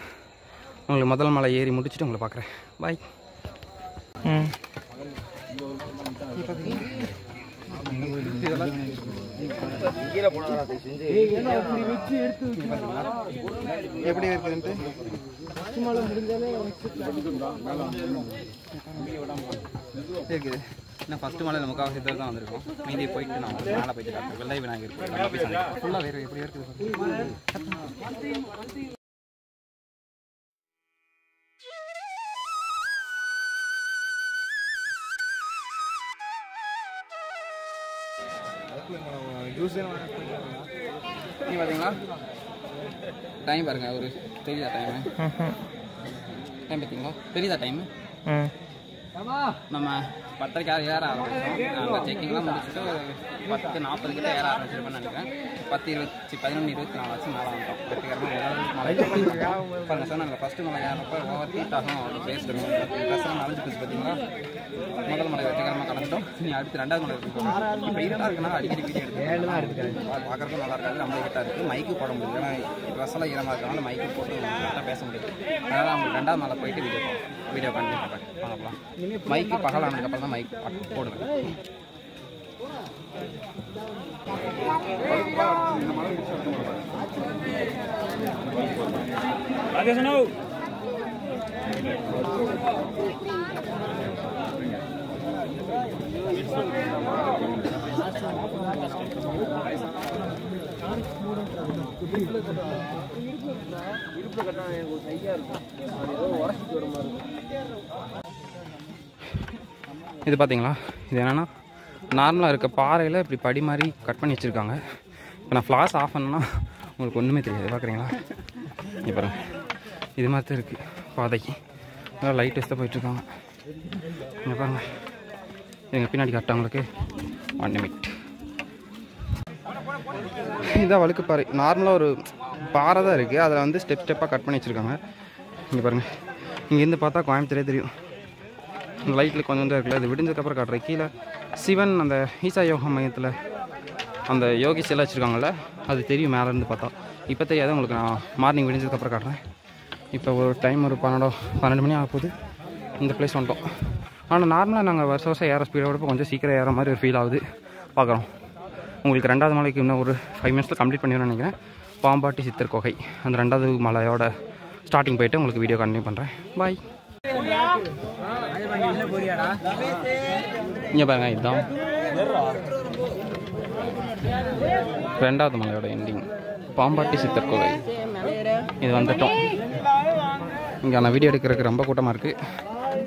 உங்களுக்கு முதல் மலை ஏறி முடிச்சுட்டு உங்களை பார்க்குறேன். பாய். எப்படி இருக்குதுன்ட்டு இருக்குது. இன்னும் ஃபஸ்ட்டு மலையில் முக்கால்வாசி பேர் தான் வந்திருக்கோம். மீதி போயிட்டு நான் மேலே போயிட்டு காட்டுறேன். வெள்ளை விநாயகர் ஃபுல்லாக வேறு எப்படி இருக்குது. நீ பார்த்தீங்களா, டைம் பாருங்க, ஒரு தெரியுதா டைமு? டைம் பார்த்தீங்களா, தெரியுதா டைமு? நம்ம 10:30 ஏற ஆரம்பிச்சோம். அங்கே செக்கிங்லாம் முடிச்சுட்டு 10:40 கிட்ட ஏற ஆரம்பிச்சிருப்பேன்னு நினைக்கிறேன். 11:24 ஆச்சு மேலே வந்துட்டோம். பாருங்கள் சார், நாங்கள் ஃபஸ்ட்டு மலை ஏறப்போ ஓவர் ஹீட் ஆகும், அவ்வளோ பேஸ்ட் இருக்கும். ட்ரெஸ்லாம் நனைஞ்சு போச்சு பார்த்தீங்களா. முதல் மலை வெற்றிகரமாக கலந்துட்டோம். நீ அடுத்து 2வது மலை இருக்கும். இப்போ இருட்டாக இருக்குனால அடிக்கடி வீடியோ எடுத்து பார்க்குறதுக்கும் நல்லா இருக்காது. நம்ம இருட்டாக இருக்குது, மைக்கு போட முடியாது. ஏன்னா ட்ரெஸ்ஸெல்லாம் ஈரமாக இருக்கிறனால மைக்கு போட்டு கரெக்டாக பேச முடியாது. அதனால் நம்ம 2வது மலை போயிட்டு வீடியோ கண்டினியூ பண்ணுறேன். பார்க்கலாம். மைக்கு பகல் ஆனதுக்கப்புறம் தான் மைக் போடுவேன். இது பார்த்தீங்களா, இது என்னென்னா நார்மலாக இருக்க பாறையில் இப்படி படி மாதிரி கட் பண்ணி வச்சுருக்காங்க. இப்போ நான் ஃப்ளாஷ் ஆஃப் பண்ணேன்னா உங்களுக்கு ஒன்றுமே தெரியாது. பார்க்குறீங்களா, இப்போ இது மாதிரி தான் இருக்குது பாதைக்கு. நல்லா லைட் வச்சு தான் போயிட்டுருக்காங்க. இங்கே பாருங்கள், எங்கள் பின்னாடி கரெக்டாக உங்களுக்கு 1 நிமிட். இதுதான் வழுக்குப்பாறை. நார்மலாக ஒரு பாறை தான் இருக்குது, அதில் வந்து ஸ்டெப்பாக கட் பண்ணி வச்சுருக்காங்க. இங்கே பாருங்கள், இங்கேருந்து பார்த்தா கோயம்புத்தூரே தெரியும். லைட்டில் கொஞ்சம் தான் இருக்குல்ல, இது விடிஞ்சதுக்கப்புறம் காட்டுறேன். கீழே சிவன் அந்த ஈசா யோகா மையத்தில் அந்த யோகி சிலை வச்சுருக்காங்கல்ல, அது தெரியும் மேலேருந்து பார்த்தா. இப்போ தெரியாது உங்களுக்கு, நான் மார்னிங் விடிஞ்சதுக்கப்புறம் காட்டுறேன். இப்போ ஒரு டைம் ஒரு 12 மணி ஆக போகுது. இந்த பிளேஸ் வந்துட்டோம். ஆனால் நார்மலாக நாங்கள் வருஷம் ஏற ஸ்பீடை விட கொஞ்சம் சீக்கிரம் ஏற மாதிரி ஒரு ஃபீல் ஆகுது. பார்க்குறோம். உங்களுக்கு 2வது மலைக்கு இன்னும் ஒரு 5 மினிட்ஸில் கம்ப்ளீட் பண்ணிடுவேன் நினைக்கிறேன். பாம்பாட்டி சித்தர் குகை, அந்த 2வது மலையோட ஸ்டார்டிங் போயிட்டு உங்களுக்கு வீடியோ கண்டினியூ பண்ணுறேன். பாய். இங்கே பாருங்க, இதுதான் 2வது மலையோட எண்டிங், பாம்பாட்டி சித்தர் குகை. இது வந்துட்டோம். இங்கே நான் வீடியோ எடுக்கிறதுக்கு ரொம்ப கூட்டமாக இருக்குது.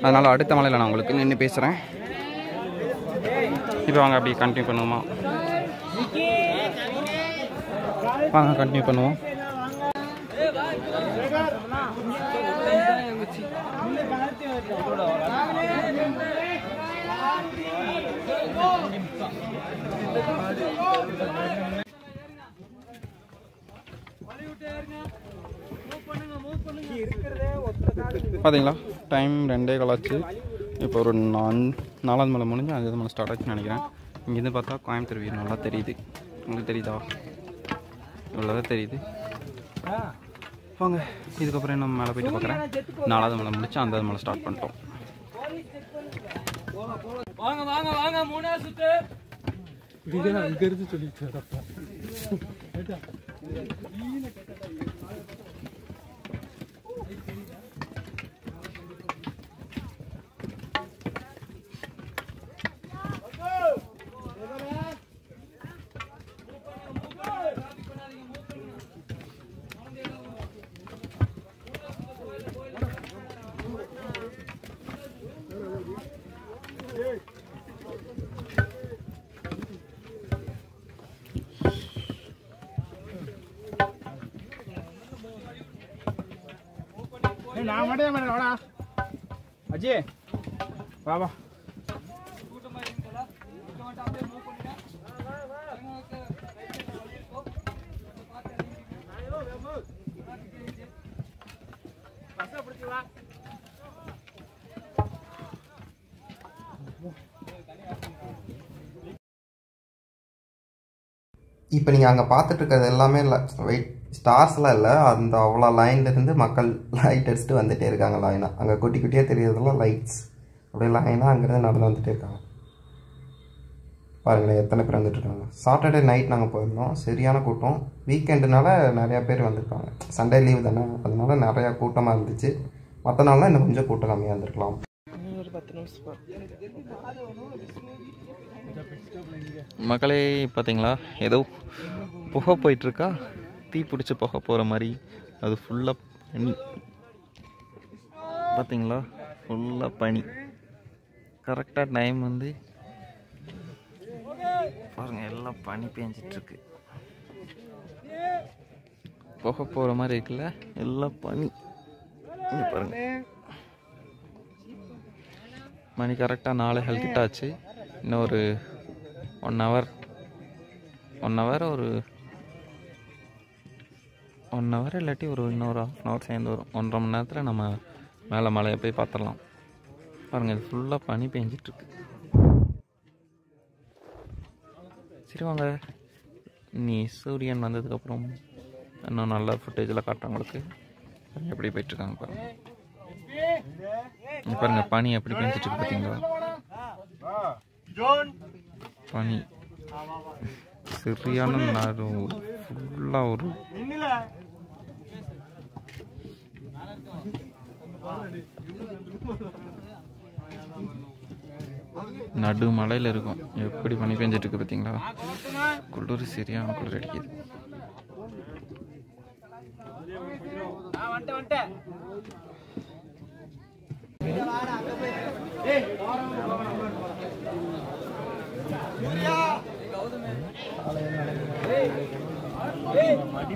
அதனால் அடுத்த மலையில் நான் உங்களுக்கு நின்று பேசுகிறேன். இப்போ வாங்க அப்படி கண்டினியூ பண்ணுவோமா? வாங்க கண்டினியூ பண்ணுவோம். பார்த்தீங்களா டைம் 2:15 ஆச்சு. இப்போ ஒரு 4வது மலை முடிஞ்சு 5வது மலை ஸ்டார்ட் ஆச்சுன்னு நினைக்கிறேன். இங்கேருந்து பார்த்தா கோயம்புத்தூர் வியூ நல்லா தெரியுது. உங்களுக்கு தெரியுதா? இவ்வளோதான் தெரியுது. வாங்க இதுக்கப்புறம் நம்ம மேலே போயிட்டு பார்க்குறேன். 4வது மலை முடிச்சு 5வது மலை ஸ்டார்ட் பண்ணிட்டோம். வாங்க வாங்க வாங்க 3வது சுத்து இங்க இருந்து சொல்லிட்டு நான் மட்டும் தான் வாடா அஜி வா வா. இப்போ நீங்கள் அங்கே பார்த்துட்டு இருக்கிறது எல்லாமே வெயிட் ஸ்டார்ஸ்லாம் இல்லை, அந்த அவ்வளோ லைன்லேருந்து மக்கள் லைட் அடிச்சுட்டு வந்துகிட்டே இருக்காங்க லைனாக. அங்கே குட்டி குட்டியாக தெரியறதுலாம் லைட்ஸ் அப்படியே லைனாக அங்கேருந்து நடந்து வந்துகிட்டே இருக்காங்க. பாருங்களேன் எத்தனை பேர் வந்துட்டுருக்காங்க. சாட்டர்டே நைட் நாங்கள் போயிருந்தோம், சரியான கூட்டம். வீக்கெண்டுனால நிறையா பேர் வந்திருக்காங்க. சண்டே லீவ் தானே, அதனால நிறையா கூட்டமாக இருந்துச்சு. மற்ற நாள்லாம் இன்னும் கொஞ்சம் கூட்டம் கம்மியாக இருந்திருக்கலாம். மக்களே பார்த்தீங்களா, ஏதோ புகை போயிட்டுருக்கா, தீ பிடிச்சி புகை போகிற மாதிரி. அது ஃபுல்லாக பனி பார்த்தீங்களா, ஃபுல்லாக பனி. கரெக்டாக டைம் வந்து பாருங்கள், எல்லாம் பனி பேஞ்சிட்ருக்கு. புகை போகிற மாதிரி இருக்குல்ல, எல்லாம் பனி. இங்கே பாருங்கள், மணி கரெக்டாக 4 கிட்ட ஆச்சு. இன்னும் ஒரு 1 hour ஒரு 1 hour இல்லாட்டி இன்னொரு 1/2 hour சேர்ந்து வரும். 1.5 மணி நேரத்தில் நம்ம மேலே மலையை போய் பார்த்துடலாம். பாருங்கள், இது ஃபுல்லாக பனி பெஞ்சிட்ருக்கு. சரி வாங்க, நீ சூரியன் வந்ததுக்கப்புறம் இன்னும் நல்ல ஃபுட்டேஜில் காட்டுறேன் உங்களுக்கு. எப்படி போயிட்டுருக்காங்க பாருங்கள். பாருங்கள் பனி எப்படி பெஞ்சிட்ருக்கு பார்த்தீங்களா? பனி சரியான ஃபுல்லாக ஒரு நடு மலையில் இருக்கும். எப்படி பனி பெஞ்சிட்டு இருக்கு பார்த்தீங்களா? குளிர் சரியான குளிர் அடிக்குது.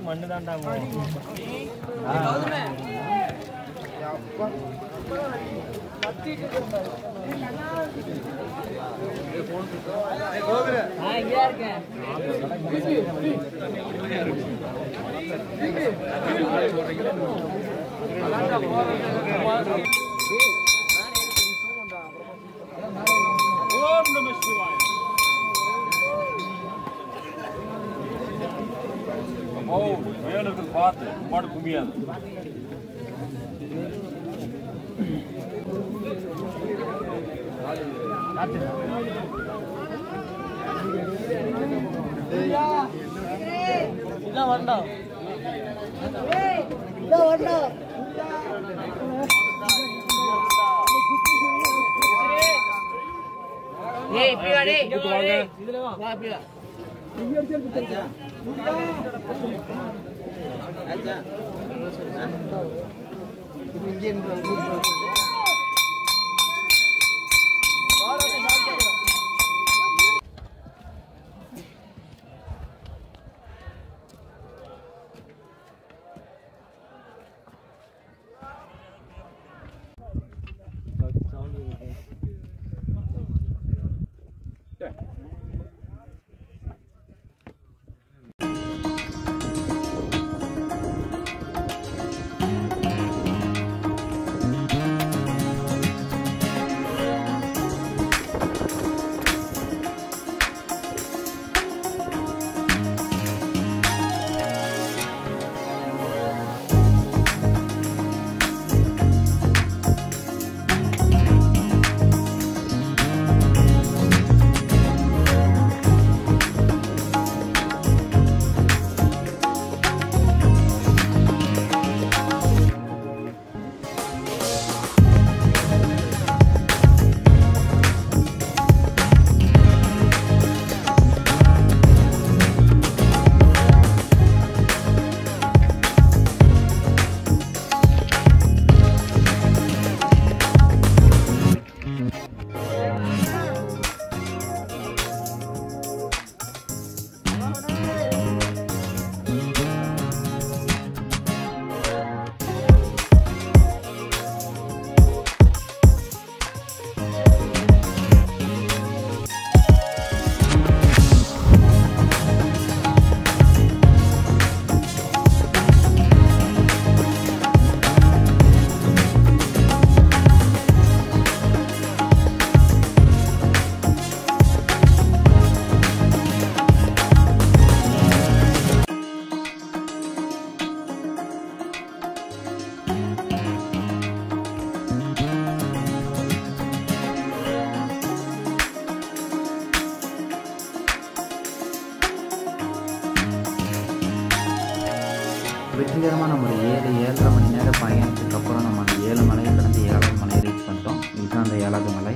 மண்ணு தாண்டா வேணுக்கு பார்த்து மாடு கும்பியாது. வேண்டாம் வெற்றிகரமாக நம்ம ஒரு 7-7.5 மணி நேரம் பயணத்துக்கு அப்புறம் நம்ம அந்த 7 மலையை கடந்து 7வது மலையை ரீச் பண்ணிட்டோம். இதுதான் அந்த 7வது மலை.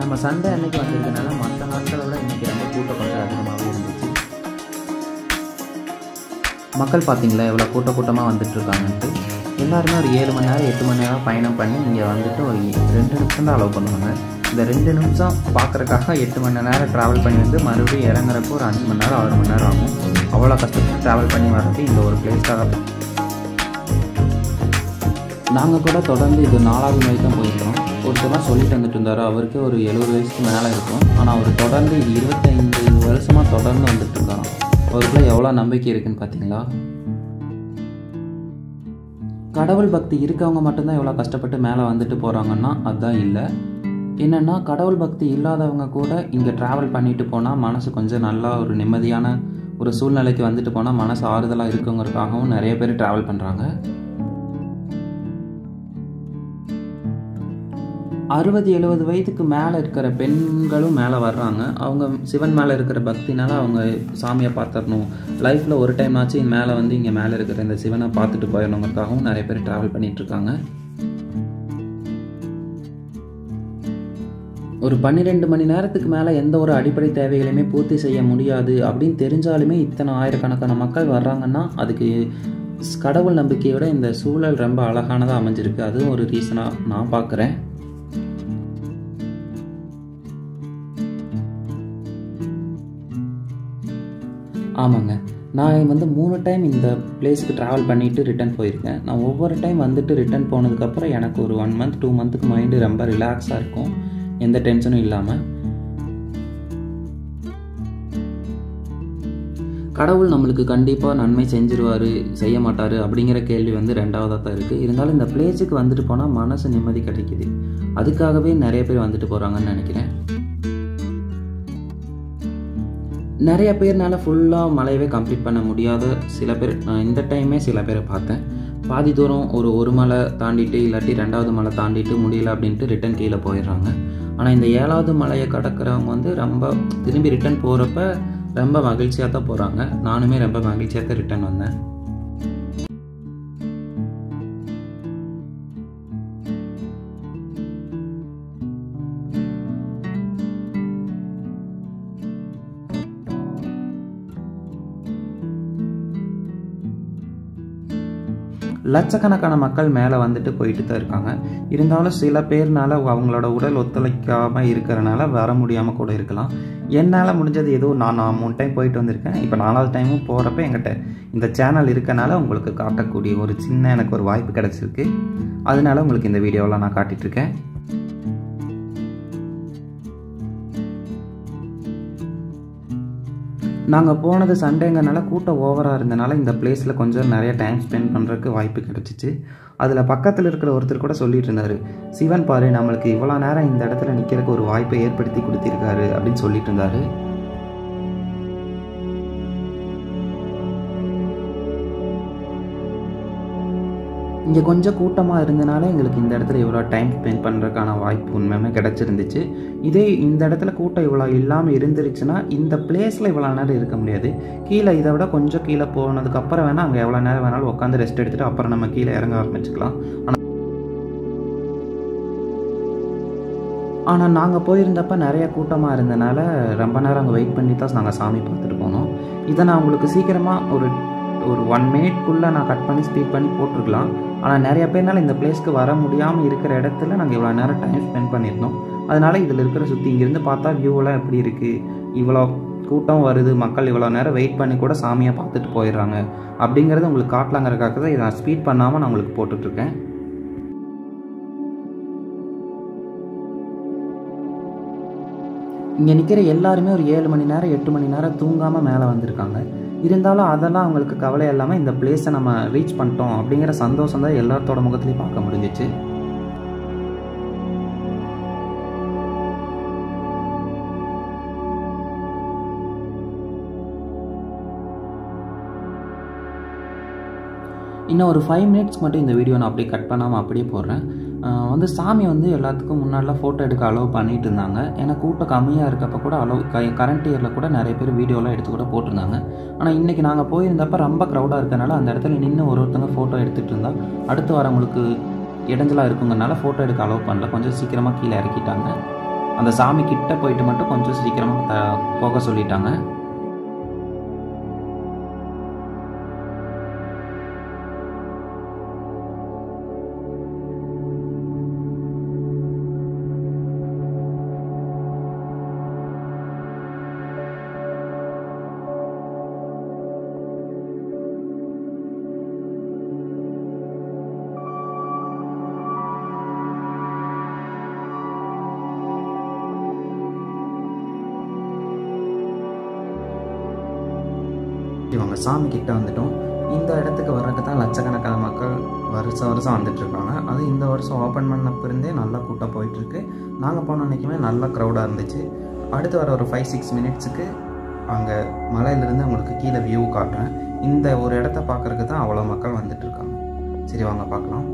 நம்ம சண்டே அன்னைக்கு வந்திருக்கனால மற்ற நாட்களை விட இன்றைக்கி ரொம்ப கூட்டம் கொஞ்சம் அதிகமாகவே இருந்துச்சு. மக்கள் பார்த்தீங்களா எவ்வளோ கூட்டமாக வந்துட்டுருக்காங்கன்ட்டு. எல்லாருமே ஒரு 7 மணி நேரம் 8 மணி நேரம் பயணம் பண்ணி இங்கே வந்துட்டு ஒரு 2 நிமிஷம் தான் அலோவ் பண்ணுவாங்க. இந்த 2 நிமிஷம் பார்க்குறக்காக 8 மணி நேரம் ட்ராவல் பண்ணி வந்து மறுபடியும் இறங்குறப்போ ஒரு 5 மணி நேரம் 6 மணி நேரம் ஆகும். அவ்வளோ கஷ்டப்பட்டு ட்ராவல் பண்ணி வர்றது இந்த ஒரு பிளேஸ்க்காக. நாங்கள் கூட தொடர்ந்து இது 4வது மலை தான் போயிருக்கிறோம். ஒருத்தர்லாம் சொல்லிட்டு வந்துட்டு இருந்தார், அவருக்கு ஒரு 70 வயசுக்கு மேலே இருக்கும். ஆனால் அவர் தொடர்ந்து இது 25 வருஷமாக தொடர்ந்து வந்துட்டு இருக்காராம். அவருக்குள்ள எவ்வளோ நம்பிக்கை இருக்குதுன்னு பார்த்தீங்களா? கடவுள் பக்தி இருக்கவங்க மட்டும்தான் எவ்வளோ கஷ்டப்பட்டு மேலே வந்துட்டு போகிறாங்கன்னா அதுதான் இல்லை. என்னென்னா கடவுள் பக்தி இல்லாதவங்க கூட இங்கே ட்ராவல் பண்ணிட்டு போனால் மனசு கொஞ்சம் நல்லா ஒரு நிம்மதியான ஒரு சூழ்நிலைக்கு வந்துட்டு போனால் மனசு ஆறுதலாக இருக்குங்கிறதுக்காகவும் நிறைய பேர் ட்ராவல் பண்ணுறாங்க. 60-70 வயதுக்கு மேலே இருக்கிற பெண்களும் மேலே வர்றாங்க. அவங்க சிவன் மேலே இருக்கிற பக்தினால அவங்க சாமியை பார்த்துடணும், லைஃப்பில் ஒரு டைம் ஆச்சு மேலே வந்து இங்கே மேலே இருக்கிற இந்த சிவனை பார்த்துட்டு போயிடணுங்கிறதுக்காகவும் நிறைய பேர் ட்ராவல் பண்ணிகிட்ருக்காங்க. ஒரு 12 மணி நேரத்துக்கு மேலே எந்த ஒரு அடிப்படை தேவைகளையுமே பூர்த்தி செய்ய முடியாது அப்படின்னு தெரிஞ்சாலுமே இத்தனை ஆயிரக்கணக்கான மக்கள் வர்றாங்கன்னா அதுக்கு கடவுள் நம்பிக்கையோட இந்த சூழல் ரொம்ப அழகானதாக அமைஞ்சிருக்கு. அதுவும் ஒரு ரீசனாக நான் பார்க்குறேன். ஆமாங்க, நான் வந்து 3 டைம் இந்த பிளேஸுக்கு ட்ராவல் பண்ணிவிட்டு ரிட்டன் போயிருக்கேன். நான் ஒவ்வொரு டைம் வந்துட்டு ரிட்டன் போனதுக்கப்புறம் எனக்கு ஒரு 1 மந்த் 2 மந்த்துக்கு மைண்டு ரொம்ப ரிலாக்ஸாக இருக்கும், எந்த டென்ஷனும் இல்லாமல். கடவுள் நம்மளுக்கு கண்டிப்பாக நன்மை செஞ்சிருவார் செய்ய மாட்டார் அப்படிங்கிற கேள்வி வந்து 2வதாக தான் இருக்குது. இருந்தாலும் இந்த பிளேஸுக்கு வந்துட்டு போனால் மனசு நிம்மதி கிடைக்கிது. அதுக்காகவே நிறைய பேர் வந்துட்டு போகிறாங்கன்னு நினைக்கிறேன். நிறைய பேர்னால ஃபுல்லாக மலையவே கம்ப்ளீட் பண்ண முடியாத சில பேர், நான் இந்த டைமே சில பேரை பார்த்தேன். பாதி தூரம் ஒரு மலை தாண்டிட்டு இல்லாட்டி 2வது மலை தாண்டிட்டு முடியல அப்படின்ட்டு ரிட்டன் கீழே போயிடுறாங்க. ஆனால் இந்த 7வது மலையை கடக்கிறவங்க வந்து ரொம்ப திரும்பி ரிட்டன் போகிறப்ப ரொம்ப மகிழ்ச்சியாக தான் போகிறாங்க. நானுமே ரொம்ப மகிழ்ச்சியாக தான் ரிட்டன் வந்தேன். லட்சக்கணக்கான மக்கள் மேலே வந்துட்டு போயிட்டு தான் இருக்காங்க. இருந்தாலும் சில பேர்னால அவங்களோட உடல் ஒத்துழைக்காமல் இருக்கிறனால வர முடியாமல் கூட இருக்கலாம். என்னால் முடிஞ்சது ஏதோ நான் 3 டைம் போயிட்டு வந்திருக்கேன். இப்போ 4வது டைமும் போகிறப்ப என்கிட்ட இந்த சேனல் இருக்கனால உங்களுக்கு காட்டக்கூடிய ஒரு சின்ன எனக்கு ஒரு வாய்ப்பு கிடச்சிருக்கு. அதனால உங்களுக்கு இந்த வீடியோவில் நான் காட்டிகிட்ருக்கேன். நாங்கள் போனது சண்டேங்கனால கூட்டம் ஓவராக இருந்தனால இந்த பிளேஸில் கொஞ்சம் நிறைய டைம் ஸ்பெண்ட் பண்ணுறதுக்கு வாய்ப்பு கிடச்சிச்சு. அதில் பக்கத்தில் இருக்கிற ஒருத்தர் கூட சொல்லிட்டு இருந்தார், சிவன் பாரு நம்மளுக்கு இவ்வளோ நேரம் இந்த இடத்துல நிற்கிறதுக்கு ஒரு வாய்ப்பை ஏற்படுத்தி கொடுத்திருக்காரு அப்படின்னு சொல்லிட்டு இருந்தார். இங்கே கொஞ்சம் கூட்டமாக இருந்தனால எங்களுக்கு இந்த இடத்துல இவ்வளோ டைம் ஸ்பெண்ட் பண்ணுறதுக்கான வாய்ப்பு உண்மையுமே கிடச்சிருந்துச்சு. இதே இந்த இடத்துல கூட்டம் இவ்வளோ இல்லாமல் இருந்துருச்சுன்னா இந்த பிளேஸில் இவ்வளோ நேரம் இருக்க முடியாது. கீழே இதை விட கொஞ்சம் கீழே போனதுக்கப்புறம் வேணால் அங்கே எவ்வளோ நேரம் வேணாலும் உட்காந்து ரெஸ்ட் எடுத்துகிட்டு அப்புறம் நம்ம கீழே இறங்க ஆரம்பிச்சுக்கலாம். ஆனால் நாங்கள் போயிருந்தப்போ நிறைய கூட்டமாக இருந்தனால ரொம்ப நேரம் அங்கே வெயிட் பண்ணி தான் நாங்கள் சாமி பார்த்துட்டு போனோம். இதை நான் உங்களுக்கு சீக்கிரமாக ஒரு 1 மினிட்குள்ளே நான் கட் பண்ணி ஸ்பீட் பண்ணி போட்டிருக்கலாம். ஆனால் நிறைய பேர்னால இந்த பிளேஸ்க்கு வர முடியாமல் இருக்கிற இடத்துல நாங்கள் இவ்வளோ நேரம் டைம் ஸ்பெண்ட் பண்ணியிருந்தோம். அதனால் இதில் இருக்கிற சுற்றி இங்கேருந்து பார்த்தா வியூவெல்லாம் எப்படி இருக்குது, இவ்வளோ கூட்டம் வருது, மக்கள் இவ்வளோ நேரம் வெயிட் பண்ணி கூட சாமியை பார்த்துட்டு போயிடுறாங்க அப்படிங்கிறத உங்களுக்கு காட்டலாங்கிறதுக்காக தான் இதை நான் ஸ்பீட் பண்ணாமல் நான் உங்களுக்கு போட்டுட்ருக்கேன். இங்கே நிற்கிற எல்லாருமே ஒரு 7 மணி நேரம் 8 மணி நேரம் தூங்காமல் மேலே வந்திருக்காங்க. இருந்தாலும் அதெல்லாம் அவங்களுக்கு கவலை இல்லாமல் இந்த பிளேஸை நம்ம ரீச் பண்ணிட்டோம் அப்படிங்கிற சந்தோஷம் தான் எல்லாத்தோட முகத்துலையும் பார்க்க முடிஞ்சிச்சு. இன்னும் ஒரு 5 மினிட்ஸ் மட்டும் இந்த வீடியோ நான் அப்படியே கட் பண்ணாமல் அப்படியே போடுறேன். சாமி எல்லாத்துக்கும் முன்னாடிலாம் ஃபோட்டோ எடுக்க அலோவ் பண்ணிட்டு இருந்தாங்க. ஏன்னா கூட்டம் கம்மியாக இருக்கப்போ கூட கரண்ட் இயரில் கூட நிறைய பேர் வீடியோலாம் எடுத்து கூட போட்டிருந்தாங்க. ஆனால் இன்றைக்கி நாங்கள் போயிருந்தப்போ ரொம்ப க்ரௌடாக இருக்கனால அந்த இடத்துல நின்று ஒருத்தங்க ஃபோட்டோ எடுத்துகிட்டு இருந்தால் அடுத்து வரவங்களுக்கு இடைஞ்சலாக இருக்குங்கிறனால ஃபோட்டோ எடுக்க அலோவ் பண்ணல. கொஞ்சம் சீக்கிரமாக கீழே இறக்கிட்டாங்க. அந்த சாமி கிட்ட போயிட்டு மட்டும் கொஞ்சம் சீக்கிரமாக போக சொல்லிட்டாங்க. இவங்க சாமி கிட்ட வந்துட்டோம். இந்த இடத்துக்கு வர்றதுக்கு தான் லட்சக்கணக்கான மக்கள் வருஷம் வந்துட்டுருக்காங்க. அது இந்த வருஷம் ஓப்பன் பண்ணப்போ இருந்தே நல்லா கூட்டம் போயிட்டுருக்கு. நாங்கள் போன அன்றைக்குமே நல்லா க்ரௌடாக இருந்துச்சு. அடுத்து வர ஒரு 5-6 மினிட்ஸுக்கு அங்கே மலையிலேருந்து உங்களுக்கு கீழே வியூ காட்டுறேன். இந்த ஒரு இடத்த பார்க்குறதுக்கு தான் அவ்வளோ மக்கள் வந்துட்டுருக்காங்க. சரி வாங்க பார்க்கலாம்.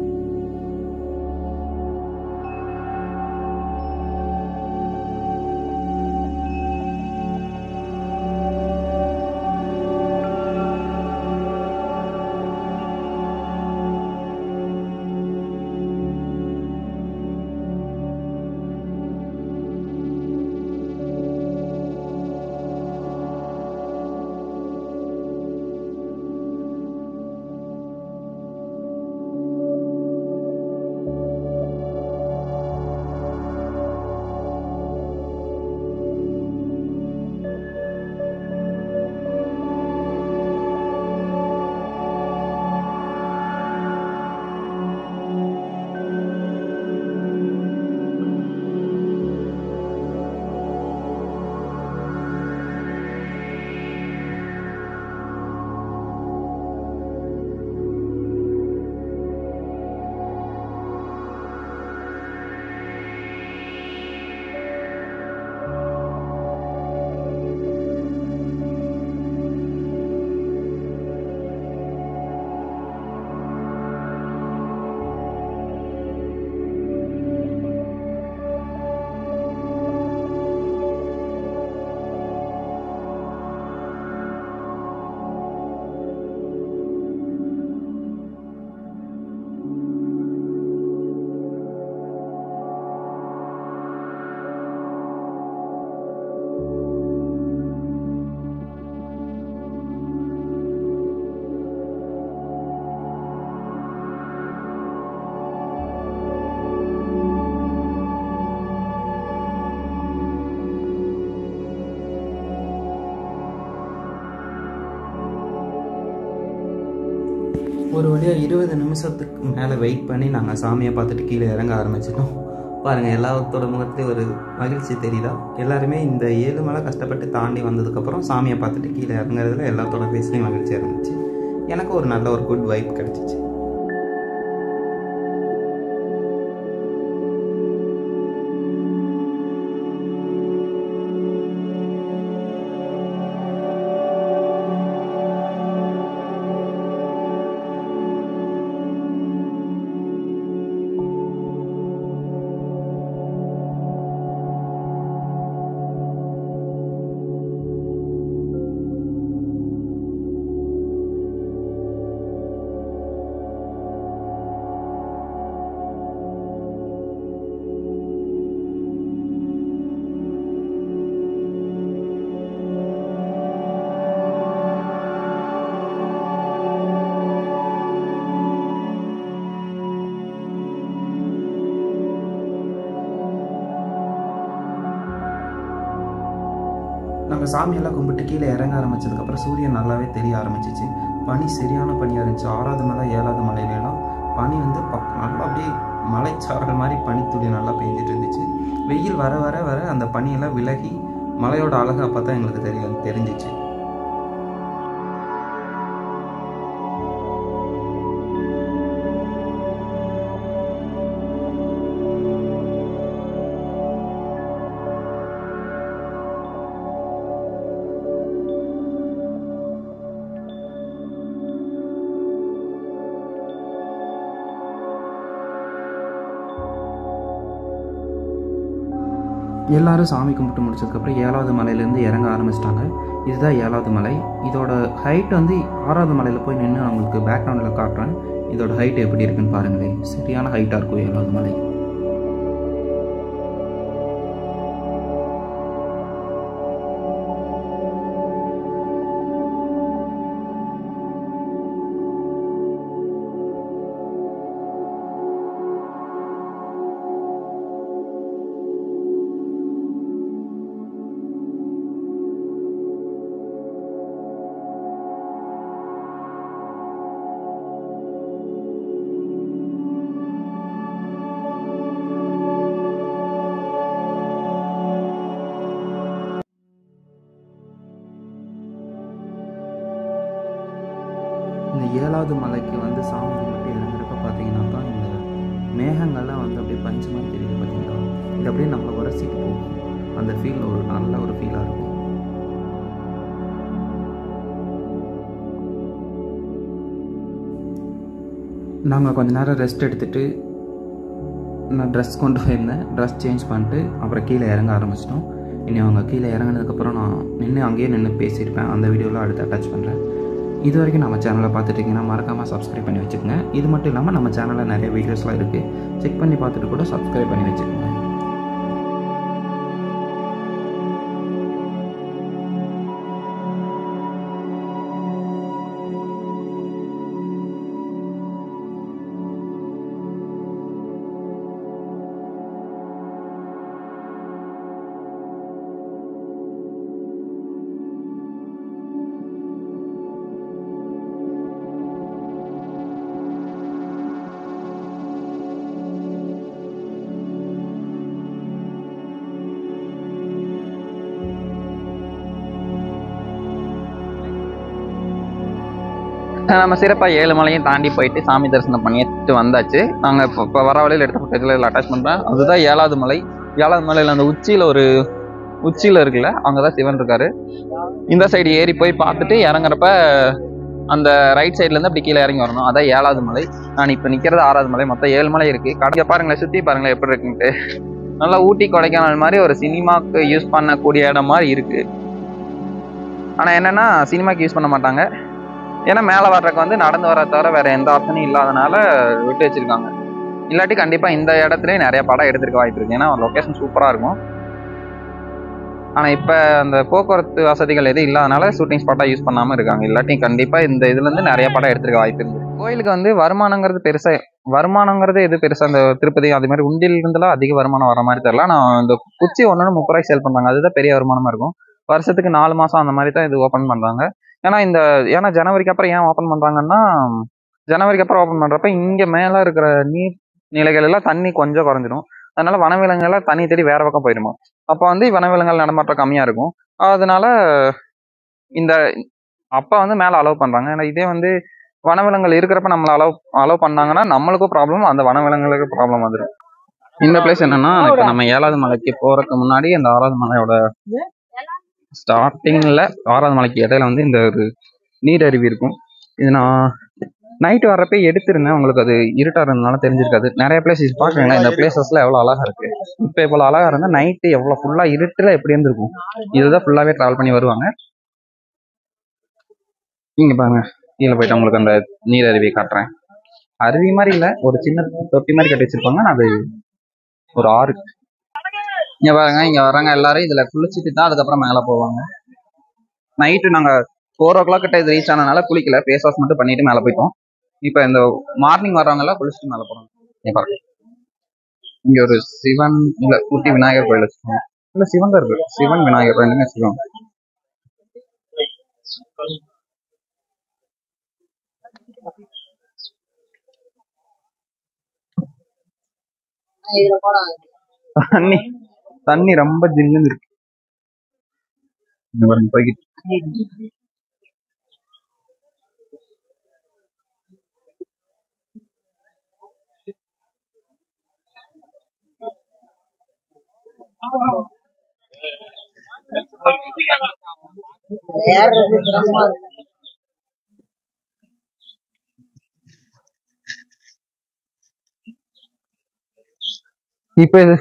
ஒரு வழியாக 20 நிமிஷத்துக்கு மேலே வெயிட் பண்ணி நாங்கள் சாமியை பார்த்துட்டு கீழே இறங்க ஆரம்பிச்சிட்டோம். பாருங்கள், எல்லாத்தோட முகத்துலேயும் ஒரு மகிழ்ச்சி தெரியுதா? எல்லாருமே இந்த 7 மலை கஷ்டப்பட்டு தாண்டி வந்ததுக்கப்புறம் சாமியை பார்த்துட்டு கீழே இறங்குறதுல எல்லாத்தோட ஃபேஸ்லேயும் மகிழ்ச்சியாக இருந்துச்சு. எனக்கு ஒரு நல்ல ஒரு குட் வைப் கிடச்சிச்சு. நாங்கள் சாமியெல்லாம் கும்பிட்டு கீழே இறங்க ஆரம்பித்ததுக்கப்புறம் சூரியன் நல்லாவே தெரிய ஆரம்பிச்சிச்சு. பனி சரியான பனியாக இருந்துச்சு. 6வது மலை 7வது மலையிலலாம் பனி வந்து நல்லா அப்படியே மலைச்சாரல் மாதிரி பனித்துளி நல்லா பெஞ்சிட்டு இருந்துச்சு. வெயில் வர வர வர அந்த பனியெல்லாம் விலகி மலையோட அழகை அப்போ தான் எங்களுக்கு தெரிஞ்சிச்சு. எல்லாரும் சாமி கும்பிட்டு முடிச்சதுக்கப்புறம் 7வது மலையிலேருந்து இறங்க ஆரம்பிச்சிட்டாங்க. இதுதான் 7வது மலை. இதோட ஹைட் வந்து 6வது மலையில் போய் நின்று நான் உங்களுக்கு பேக்ரவுண்டில் காட்டுறேன். இதோட ஹைட் எப்படி இருக்குன்னு பாருங்களேன். சரியான ஹைட்டாக இருக்கும் 7வது மலை. இந்த 7வது மலைக்கு வந்து சாமி கும்பிட்டு இறங்குறப்ப பார்த்தீங்கன்னாக்கா இந்த மேகங்கள்லாம் வந்து அப்படியே பஞ்சு மாதிரி தெரியுது பார்த்தீங்களா? இது அப்படியே நம்மளை உரசிட்டு போகும். அந்த ஃபீல் ஒரு நல்ல ஒரு ஃபீலாக இருக்கும். நாங்கள் கொஞ்ச நேரம் ரெஸ்ட் எடுத்துகிட்டு நான் ட்ரெஸ் கொண்டு போயிருந்தேன். ட்ரெஸ் சேஞ்ச் பண்ணிட்டு அப்புறம் கீழே இறங்க ஆரம்பிச்சிட்டோம். இனி அவங்க கீழே இறங்கினதுக்கப்புறம் நான் அங்கேயே நின்று பேசியிருப்பேன். அந்த வீடியோவில் அடுத்து அட்டாச் பண்ணுறேன். இது வரைக்கும் நம்ம சேனலை பார்த்துட்டிங்கன்னா மறக்காமல் சப்ஸ்கிரைப் பண்ணி வச்சுக்கோங்க. இது மட்டும் இல்லாமல் நம்ம சேனலில் நிறைய வீடியோஸ்லாம் இருக்குது. செக் பண்ணி பார்த்துட்டு கூட சப்ஸ்கிரைப் பண்ணி வச்சுக்கோங்க. நம்ம சிறப்பாக 7 மலையும் தாண்டி போயிட்டு சாமி தரிசனம் பண்ணிட்டு வந்தாச்சு. நாங்கள் இப்போ வர வழியில் எடுத்த ஃபுட்டேஜில் அட்டாச் பண்ணுறேன். அதுதான் 7வது மலை. 7வது மலையில் அந்த உச்சியில் இருக்குல்ல, அங்கே தான் சிவன் இருக்காரு. இந்த சைடு ஏறி போய் பார்த்துட்டு இறங்குறப்ப அந்த ரைட் சைட்லேருந்து அப்படி கீழே இறங்கி வரணும். அதான் 7வது மலை. நான் இப்போ நிற்கிறது 6வது மலை. மொத்தம் 7 மலை இருக்குது. கடையை பாருங்களேன், சுற்றி பாருங்களேன் எப்படி இருக்குன்ட்டு. நல்லா ஊட்டி கொடைக்கானல் மாதிரி ஒரு சினிமாவுக்கு யூஸ் பண்ணக்கூடிய இடம் மாதிரி இருக்குது. ஆனால் என்னென்னா சினிமாவுக்கு யூஸ் பண்ண மாட்டாங்க. ஏன்னா மேலே வர்றதுக்கு வந்து நடந்து வர தவிர வேறு எந்த ஆப்ஷனும் இல்லாதனால விட்டு வச்சுருக்காங்க. இல்லாட்டி கண்டிப்பாக இந்த இடத்துலேயே நிறைய படம் எடுத்துருக்க வாய்ப்பு இருக்குது. ஏன்னா லொக்கேஷன் சூப்பராக இருக்கும். ஆனால் இப்போ அந்த போக்குவரத்து வசதிகள் எதுவும் இல்லாதனால ஷூட்டிங் ஸ்பாட்டாக யூஸ் பண்ணாமல் இருக்காங்க. இல்லாட்டி கண்டிப்பாக இந்த இதுலேருந்து நிறைய படம் எடுத்துருக்க வாய்ப்பு இருக்குது. கோயிலுக்கு வந்து வருமானங்கிறது எது பெருசாக அந்த திருப்பதி அது மாதிரி உண்டியிலிருந்துலாம் அதிக வருமானம் வர மாதிரி தெரியல. நான் இந்த குச்சி 1 30 ரூபாய்க்கு சேல் பண்ணுறாங்க. அதுதான் பெரிய வருமானமாக இருக்கும். வருஷத்துக்கு 4 மாதம் அந்த மாதிரி தான் இது ஓப்பன் பண்ணுறாங்க. ஏன்னா ஜனவரிக்கு அப்புறம் ஏன் ஓப்பன் பண்ணுறாங்கன்னா ஜனவரிக்கு அப்புறம் ஓப்பன் பண்ணுறப்ப இங்கே மேலே இருக்கிற நீர் நிலைகள் எல்லாம் தண்ணி கொஞ்சம் குறைஞ்சிடும். அதனால வனவிலங்குகள் தண்ணி தேடி வேற பக்கம் போயிடுமா. அப்போ வந்து வனவிலங்குகள் நடமாட்டம் கம்மியாக இருக்கும். அதனால இந்த அப்போ வந்து மேலே அலோவ் பண்ணுறாங்க. ஏன்னா இதே வந்து வனவிலங்குகள் இருக்கிறப்ப நம்மளை அலோவ் பண்ணாங்கன்னா நம்மளுக்கும் ப்ராப்ளம், அந்த வனவிலங்குகளுக்கு ப்ராப்ளம் வந்துடும். இந்த பிளேஸ் என்னன்னா, இப்போ நம்ம 7வது மலைக்கு போறதுக்கு முன்னாடி அந்த 6வது மலையோட ஸ்டார்டிங்ல 6வது மலைக்கு இடையில வந்து இந்த ஒரு நீர் அருவி இருக்கும். இது நான் நைட்டு வர்றப்ப எடுத்திருந்தேன். உங்களுக்கு அது இருட்டா இருந்ததுனால தெரிஞ்சிருக்காது. நிறைய பிளேஸ் பாக்குறீங்களா, இந்த பிளேசஸ்ல எவ்வளவு அழகா இருக்கு. இப்ப இவ்வளவு அழகா இருந்தா நைட்டு எவ்வளவு ஃபுல்லா இருட்டுல எப்படி இருந்திருக்கும். இதுதான் ஃபுல்லாவே டிராவல் பண்ணி வருவாங்க. இங்க பாருங்க, கீழே போயிட்டு உங்களுக்கு அந்த நீர் அருவி காட்டுறேன். அருவி மாதிரி இல்ல, ஒரு சின்ன தொட்டி மாதிரி கட்டி வச்சிருப்பாங்க. அது ஒரு ஆறு. இங்க பாருங்க, இங்க வர்றாங்க எல்லாரும் இதுல குளிச்சுட்டு தான் அதுக்கப்புறம் மேல போவாங்க. நைட்டு நாங்க 4 o'clock கிட்ட இது ரீச் ஆனதுனால குளிக்கல, ஃபேஸ் வாஷ் மட்டும் பண்ணிட்டு மேல போயிட்டோம். இப்ப இந்த மார்னிங் வர்றவங்க எல்லாம் குளிச்சுட்டு மேல போறாங்க. இங்க ஒரு சிவன் இல்ல குட்டி விநாயகர் கோயில் வச்சிருக்காங்க. இல்ல சிவன் தான் இருக்கு, சிவன் விநாயகர் ரெண்டுமே சிவன். தண்ணி தண்ணி ரொம்ப ஜில்லுன்னு இருக்கு. போய்கிட்டு இப்ப இது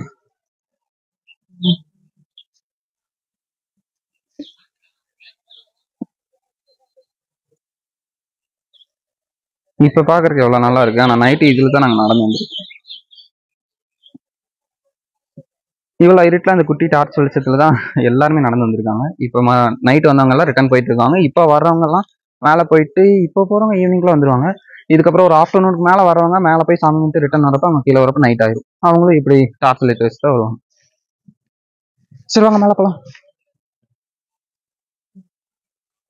இப்ப பாக்குறதுக்கு எவ்வளவு நல்லா இருக்கு. ஆனா நைட்டு இதுல தான் நாங்க நடந்து வந்துருக்கோம். இவ்வளோ இருட்டில் அந்த குட்டி டார்ச் வெளிச்சத்துல தான் எல்லாருமே நடந்து வந்திருக்காங்க. இப்போ நைட்டு வந்தவங்க எல்லாம் ரிட்டர்ன் போயிட்டு இருக்காங்க. இப்போ வர்றவங்க எல்லாம் மேலே போயிட்டு இப்போ போறவங்க ஈவினிங்ல வந்துருவாங்க. இதுக்கப்புறம் ஒரு ஆஃப்டர்நூனுக்கு மேலே வரவங்க மேலே போய் சாமி கும்பிட்டு ரிட்டர்ன் வரப்போ அவங்க கீழே வரப்போ நைட் ஆயிரும். அவங்களும் இப்படி டார்ச் லைட் வச்சு தான் வருவாங்க. சரி வாங்க மேலே போகலாம்.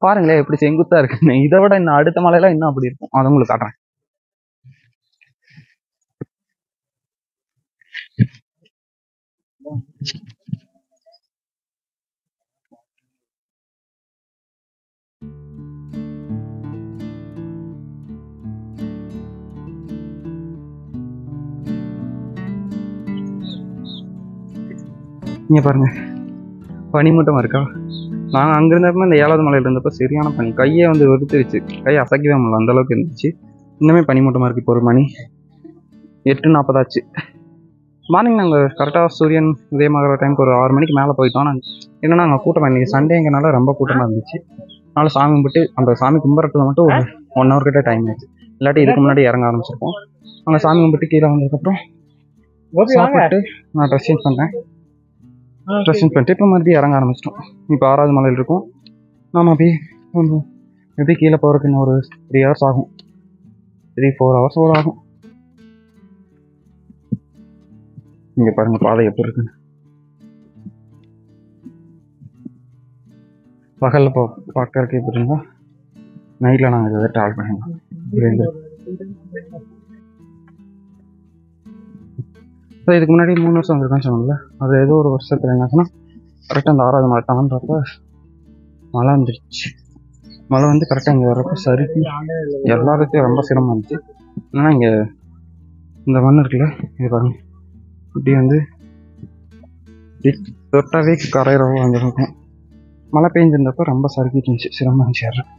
பாருங்களேன் எப்படி செங்குத்தா இருக்குன்னு. இதை விட இன்னும் அடுத்த மலையெல்லாம் இன்னும் அப்படி இருக்கும். அதை உங்களுக்கு காட்டுறேன். இங்க பாருங்க, பனிமூட்டமா இருக்கா. நாங்கள் அங்கே இருந்தப்போ இந்த 7வது மலையில் இருந்தப்போ சரியான பனி, கையே வந்து வெறுத்துருச்சு, கையை அசைக்கவே முடியல, அந்த அளவுக்கு இருந்துச்சு. இன்னுமே பனிமூட்டமாக இருக்குது. இப்போ ஒரு மணி 8:40 ஆச்சு. மார்னிங் நாங்கள் கரெக்டாக சூரியன் உதயமாகிற டைமுக்கு ஒரு 6 மணிக்கு மேலே போயிட்டோம். நாங்கள் என்னன்னா அங்கே கூட்டமாக இன்றைக்கி சண்டேங்கிறனால ரொம்ப கூட்டமாக இருந்துச்சு. அதனால சாமி கும்பிட்டு அந்த சாமி கும்பிட்றதுக்கு மட்டும் ஒரு 1 hour கிட்ட டைம் ஆயிடுச்சு. இல்லாட்டி இதுக்கு முன்னாடி இறங்க ஆரம்பிச்சிருப்போம். அங்கே சாமி கும்பிட்டு கீழே வந்ததுக்கப்புறம் சாப்பிட்டு நான் ட்ரெஸ் சேஞ்ச் பண்ணுறேன். ட்ரெஸ் சேஞ்ச் பண்ணிட்டு இப்போ மறுபடியும் இறங்க ஆரம்பிச்சிட்டோம். இப்போ 6வது மலையில் இருக்கும். நாம் அப்படியே எப்படி கீழே போகிறதுக்கு இன்னும் ஒரு 3 hours ஆகும். 3-4 hours ஆகும். இங்கே பாருங்க பாதை எப்படி இருக்குன்னு. பகலில் பார்க்கறதுக்கு எப்படி இருந்தால் நைட்டில் நாங்கள் இதை ட்ராவல் பண்ணிடலாம். ஸோ இதுக்கு முன்னாடி 3 வருஷம் வந்திருக்கான்னு சொன்னாங்கல்ல, அது ஏதோ ஒரு வருஷத்தில் என்னாச்சுன்னா கரெக்டாக அந்த 6வது மலை தாண்டப்போ மழை வந்துருச்சு. மழை வந்து கரெக்டாக இங்கே வர்றப்போ சறுக்கி எல்லாருக்கும் ரொம்ப சிரமம் இருந்துச்சு. ஏன்னா இங்கே இந்த மண் இருக்குல்ல, இது பாருங்க இப்படி வந்து தொட்டாவே கரையிறவும் அங்கே இருக்கும். மழை பெஞ்சிருந்தப்போ ரொம்ப சறுக்கிட்டு இருந்துச்சு, சிரமம் இருந்துச்சு.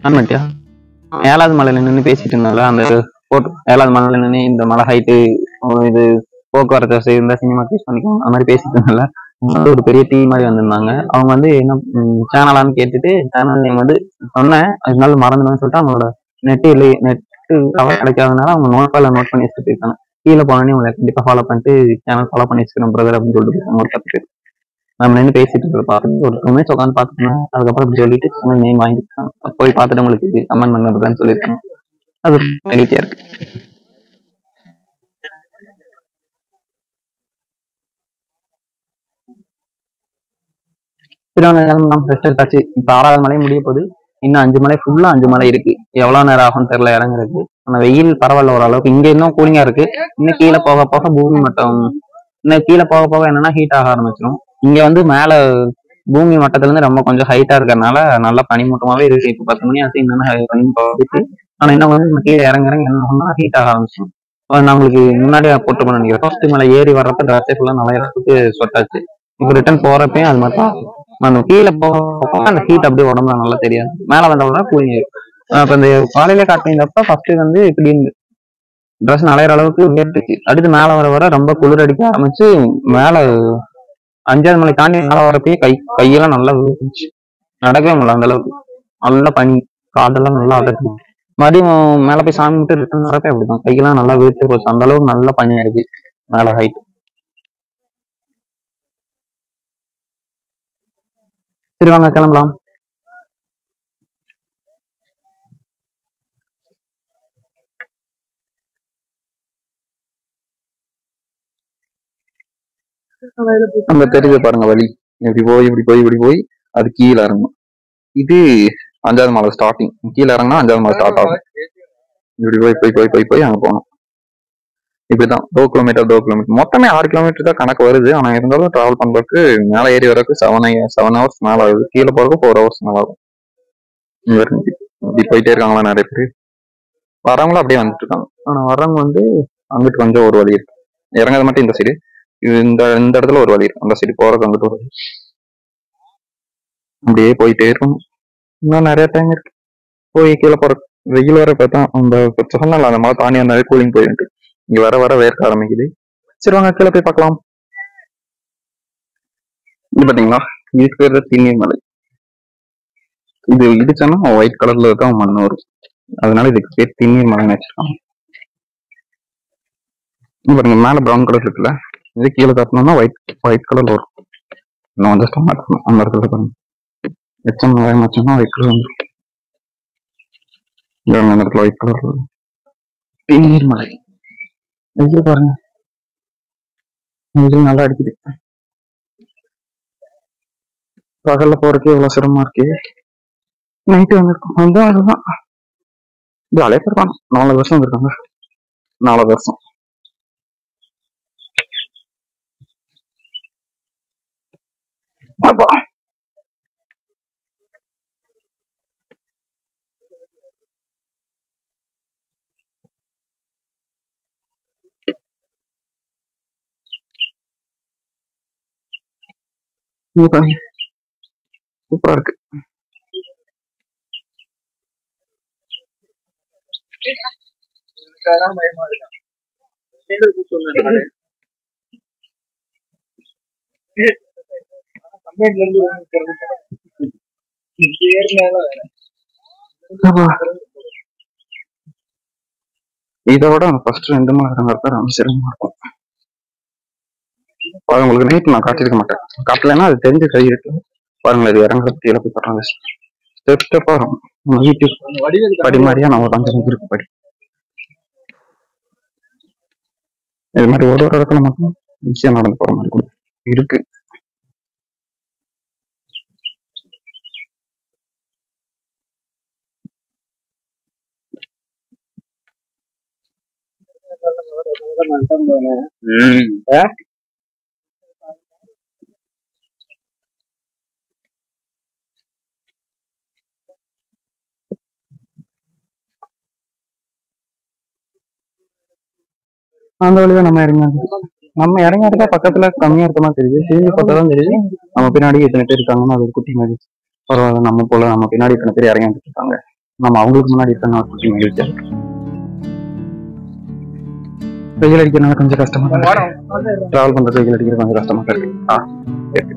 ஆமாட்டியா 7வது மலையில நின்று பேசிட்டு இருந்தால அந்த 7வது மலையில நின்று இந்த மலை ஹைட்டு இது போக்குவரத்து வசதி இருந்தா சினிமா யூஸ் பண்ணிக்கோங்க அந்த மாதிரி பேசிட்டு இருந்தால ஒரு பெரிய டீ மாதிரி வந்திருந்தாங்க. அவங்க வந்து என்ன சேனலான்னு கேட்டுட்டு சேனல் நேம் வந்து சொன்னேன், அதனால மறந்துடுன்னு சொல்லிட்டு அவங்களோட நெட்டு கிடைக்காதனால அவங்க நோட் பண்ணி வச்சுட்டு போயிருக்காங்க. கீழே போனோடனே உங்களை கண்டிப்பா ஃபாலோ பண்ணிட்டு சேனல் ஃபாலோ பண்ணி வச்சுக்கிறோம் பிரதர் அப்படின்னு சொல்லிட்டு ஒரு 10 பேர் நம்ம நின்று பேசிட்டு இருக்கிறத பார்த்துட்டு ஒரு 2 மினிட்ஸ் உட்காந்து பார்த்துக்கணும். அதுக்கப்புறம் இப்படி சொல்லிட்டு சேனல் நேம் வாங்கிருக்காங்க. போய் பார்த்துட்டு உங்களுக்கு கமெண்ட் பண்ணுறதுன்னு சொல்லியிருக்காங்க. அது நெகட்டிவா இருக்கு. எடுத்தாச்சு. இப்ப 6வது மலை முடிய போகுது. இன்னும் 5 மலை ஃபுல்லா 5 மலை இருக்கு. எவ்வளவு நேரம் ஆகும் தெரியல இறங்குறதுக்கு. ஆனா வெயில் பரவாயில்ல ஓரளவுக்கு. இங்க இன்னும் கூலிங்கா இருக்கு. இன்னும் கீழே போக போக பூமி மட்டம் இன்னும் கீழே போக போக என்னன்னா ஹீட் ஆக ஆரம்பிச்சிடும். இங்க வந்து மேல பூமி மட்டத்துல இருந்து ரொம்ப கொஞ்சம் ஹைட்டா இருக்கிறதுனால நல்லா பனிமூட்டமாவே இருக்கு. இப்ப 10 மணி ஆச்சு இன்னும் பனி போகுது. ஆனா என்ன வந்து கீழே இறங்குறேன் என்ன ஹீட் ஆக ஆரம்பிச்சிடும். நம்மளுக்கு முன்னாடியே போட்டு பண்ண நினைக்கிறேன். ஃபர்ஸ்ட் மலை ஏறி வர்றப்ப டிராஸ்டே ஃபுல்லா நல்லா இடத்துக்கு சொட்டாச்சு. இப்ப ரிட்டர்ன் போறப்பயும் அது மாதிரி நம்ம கீழே போக அந்த ஹீட் அப்படியே உடம்புல நல்லா தெரியாது. மேல வந்தோம்னா கூலிங். இப்ப இந்த காலையில காட்டினப்ப ஃபர்ஸ்ட் வந்து இப்படி ட்ரெஸ் நலையிற அளவுக்கு வேர்த்துச்சு. அடுத்து மேல வர வர ரொம்ப குளிர் அடிக்க ஆரம்பிச்சு மேல 5வது மலை தாண்டி மேல வரப்பயே கையெல்லாம் நல்லா வேர்த்துச்சு. நடக்கவே முடியல அந்த அளவுக்கு. நல்லா பனி காதெல்லாம் நல்லா அடக்கு. மறுபடியும் மேல போய் சாமி விட்டு ரிட்டர்ன் வரப்ப அப்படிதான் கையெல்லாம் நல்லா வேர்த்து போச்சு. அந்த அளவுக்கு நல்லா பனி ஆயிடுச்சு மேல ஹைட். சரி வாங்க கிளம்பலாம். நம்ம தெரிஞ்ச பாருங்க வழி இப்படி போய் அது கீழே இறங்கும். இது 5வது மலை ஸ்டார்டிங். கீழே இறங்கினா 5வது மலை ஸ்டார்ட் ஆகும். இப்படி போய் அங்க போகணும். இப்படிதான் 2 கிலோமீட்டர் மொத்தமே 6 கிலோமீட்டர் தான் கணக்கு வருது. ஆனா இருந்தாலும் டிராவல் பண்றதுக்கு மேலே ஏறி வரக்கு 7 ஹவர்ஸ் மேல ஆகுது. கீழே போறதுக்கு 4 ஹவர்ஸ் மேல ஆகும். இப்படி போயிட்டே இருக்காங்களா நிறைய பேர். வரவங்களும் அப்படியே வந்துட்டு இருக்காங்க. ஆனா வர்றவங்க வந்து அங்கிட்டு கொஞ்சம் ஒரு வழி இருக்கு. இறங்காத மட்டும் இந்த சைடு இந்த இடத்துல ஒரு வழி இருக்கு. அந்த சைடு போறது அங்கிட்டு ஒரு அப்படியே போயிட்டே இருக்கணும். இன்னும் நிறைய டைம் இருக்கு. போய் கீழே போற வெயில் வர பார்த்தா அந்த சொன்னால அந்த மாதிரி தாண்டி வந்தாலே கூலிங் போயிட்டு இங்க வர வர வேர்க்க ஆரம்பிக்குது. சரி வாங்க கீழே போய் பார்க்கலாம். இது பாத்தீங்களா இதுக்கு பேர் திண்ணீர் மலை. இது இடிச்சோன்னா ஒயிட் கலர்ல தான் மண் வரும். அதனால இதுக்கு பேர் திண்ணீர் மலைன்னு வச்சிருக்காங்க. பாருங்க மேல ப்ரௌன் கலர் இருக்குல்ல, இது கீழே காட்டணும்னா ஒயிட் கலர்ல வரும். இன்னும் கொஞ்சம் ஸ்ட்ராங்கா இருக்கணும். அந்த இடத்துல பாருங்க எச்சம் வச்சோம்னா ஒயிட் கலர் வந்துடும். அந்த இடத்துல ஒயிட் கலர் திண்ணீர் மலை. வெயில் பாருங்க வெயில் நல்லா அடிக்குது. பகல்ல போறதுக்கு எவ்வளவு சிரமமா இருக்கு. நைட்டு வந்திருக்கோம் அதுதான் இது அலைய போயிருக்காங்க. 4 வருஷம் வந்திருக்காங்க. 4 வருஷம். அப்பா சூப்பரா இருக்கு. இதோட ஃபர்ஸ்ட் 2 மணி நேரம் சிரமமா இருக்கும். உங்களுக்கு நைட் நான் காட்டிருக்க மாட்டேன். காட்டலன்னா அது தெரிஞ்ச கை இருக்கு பாருங்க. இது இறங்குறது கீழே போய் காட்டுறாங்க. ஸ்டெப்பா வரும். வீட்டு படி மாதிரியா நம்ம கொஞ்சம் இருக்கு படி. இது மாதிரி ஒரு இடத்துல மட்டும் ஈஸியா நடந்து போற மாதிரி இருக்கு. அந்த வழிதான் நம்ம இறங்காதுக்கா பக்கத்துல கம்மியா இருக்க மாதிரி தெரியுது. சீனி பார்த்தாதான் தெரியுது நம்ம பின்னாடி இத்தனை பேர் இருக்காங்கன்னா அது ஒரு குட்டி மாதிரி. பரவாயில்ல நம்ம போல நம்ம பின்னாடி இத்தனை பேர் இறங்கிட்டு இருக்காங்க. நம்ம அவங்களுக்கு முன்னாடி இருக்க குட்டி மகிழ்ச்சியா இருக்கு. வெயில் அடிக்கிறதுனால கொஞ்சம் கஷ்டமா தான் இருக்கு. டிராவல் பண்றது வெயில் அடிக்கிறது கொஞ்சம் கஷ்டமா தான் இருக்கு. இருக்கு.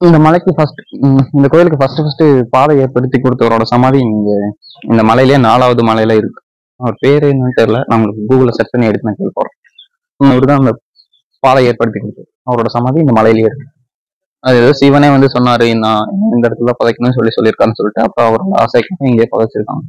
இந்த மலைக்கு இந்த கோயிலுக்கு ஃபர்ஸ்ட் பாதை ஏற்படுத்தி கொடுத்தவரோட சமாதி இங்க இந்த மலையிலேயே 4வது மலையில இருக்கு. அவர் பேரு என்னன்னு தெரியல, நம்மளுக்கு கூகுள்ல சர்ச் பண்ணி எடுத்து நான் கேள்விப்படுறோம். அவரு தான் அந்த பாதை ஏற்படுத்தி கொடுத்தது. அவரோட சமாதி இந்த மலையிலேயே இருக்கு. அது ஏதோ சிவனே வந்து சொன்னாரு, நான் இந்த இடத்துல புதைக்கணும்னு சொல்லியிருக்காருன்னு சொல்லிட்டு அப்புறம் அவரோட ஆசைக்கு இங்கே புதைச்சிருக்காங்க.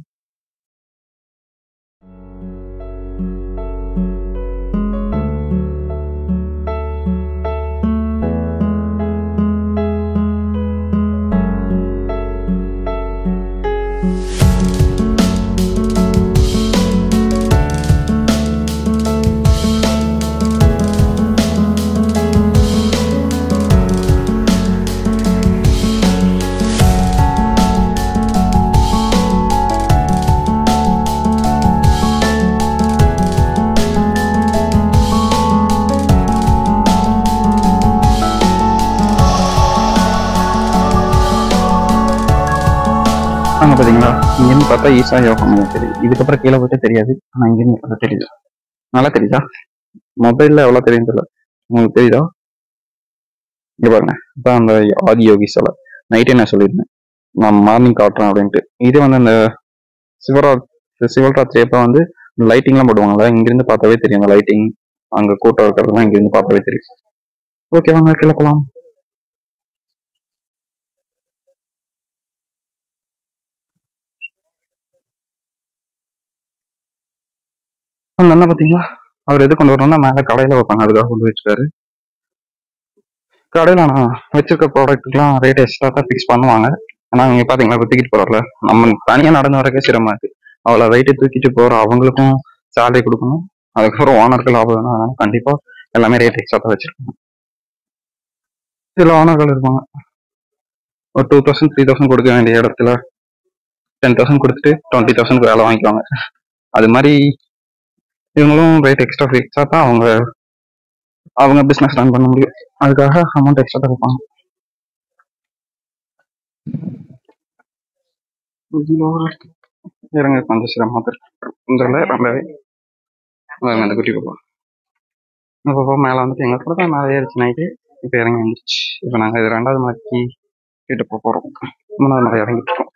அங்க பாத்தீங்களா, இங்கிருந்து பார்த்தா ஈசா யோகம் தெரியுது. இதுக்கப்புறம் கீழே போயிட்டு தெரியாது, ஆனா இங்கிருந்து பார்த்தா தெரியுது. நல்லா தெரியுதா? மொபைல்ல எவ்வளவு தெரியும் தெரியல, உங்களுக்கு தெரியுதா? இங்க பாருங்க, இப்போ அந்த ஆதி யோகி சிலை நைட்டே நான் சொல்லியிருந்தேன் நான் மார்னிங் காட்டுறேன் அப்படின்ட்டு. இது வந்து அந்த சிவராத்திரி அப்ப வந்து லைட்டிங்லாம் போடுவாங்கல்ல, இங்கிருந்து பார்த்தாவே தெரியும். அந்த லைட்டிங் அங்க கூட்டம் இருக்கிறதுலாம் இங்கிருந்து பார்த்தாவே தெரியும். ஓகே வாங்க கீழே போலாம். அந்த அண்ணா பாத்தீங்களா, அவர் எது கொண்டு வரணும்னா மேல கடையில வைப்பாங்க, அதுக்காக கொண்டு வச்சிருக்காரு. கடையில நான் வச்சிருக்க ப்ராடக்ட்டுக்கெல்லாம் ரேட் எக்ஸ்ட்ரா தான் ஃபிக்ஸ் பண்ணுவாங்க. ஆனா நீங்க பாத்தீங்களா, இப்போ தூக்கிட்டு போறல, நம்ம தனியா நடந்து வரக்கே சிரமமா இருக்கு. அவ்வளோ வெயிட்டை தூக்கிட்டு போற அவங்களுக்கும் சேலரி கொடுக்கணும், அதுக்கப்புறம் ஓனருக்கு லாபம் வேணும். அதனால கண்டிப்பா எல்லாமே ரேட் எக்ஸ்ட்ரா தான் வச்சிருக்காங்க. சில ஓனர்கள் இருப்பாங்க ஒரு 2000 3000 கொடுக்க வேண்டிய இடத்துல 10,000 கொடுத்துட்டு 20,000 வேலை வாங்கிக்குவாங்க. அது மாதிரி இவங்களும் ரேட் எக்ஸ்ட்ரா ஃபிக்ஸா தான் அவங்க பிசினஸ் ரன் பண்ண முடியும். அதுக்காக அமௌண்ட் எக்ஸ்ட்ரா தான் கொடுப்பாங்க. இறங்க கொஞ்சம் சிரமமாக இருக்கு. ரொம்பவே அந்த குட்டி பாப்பா மேலே வந்துட்டு எங்க கூட தான் மேலே ஏறிச்சு நைட்டு. இப்போ இறங்கி வந்துருச்சு. இப்போ நாங்கள் இது 2வது மலைக்கு கிட்ட போகிறோம். 3வது மலை இறங்கிட்டு இருக்கோம்.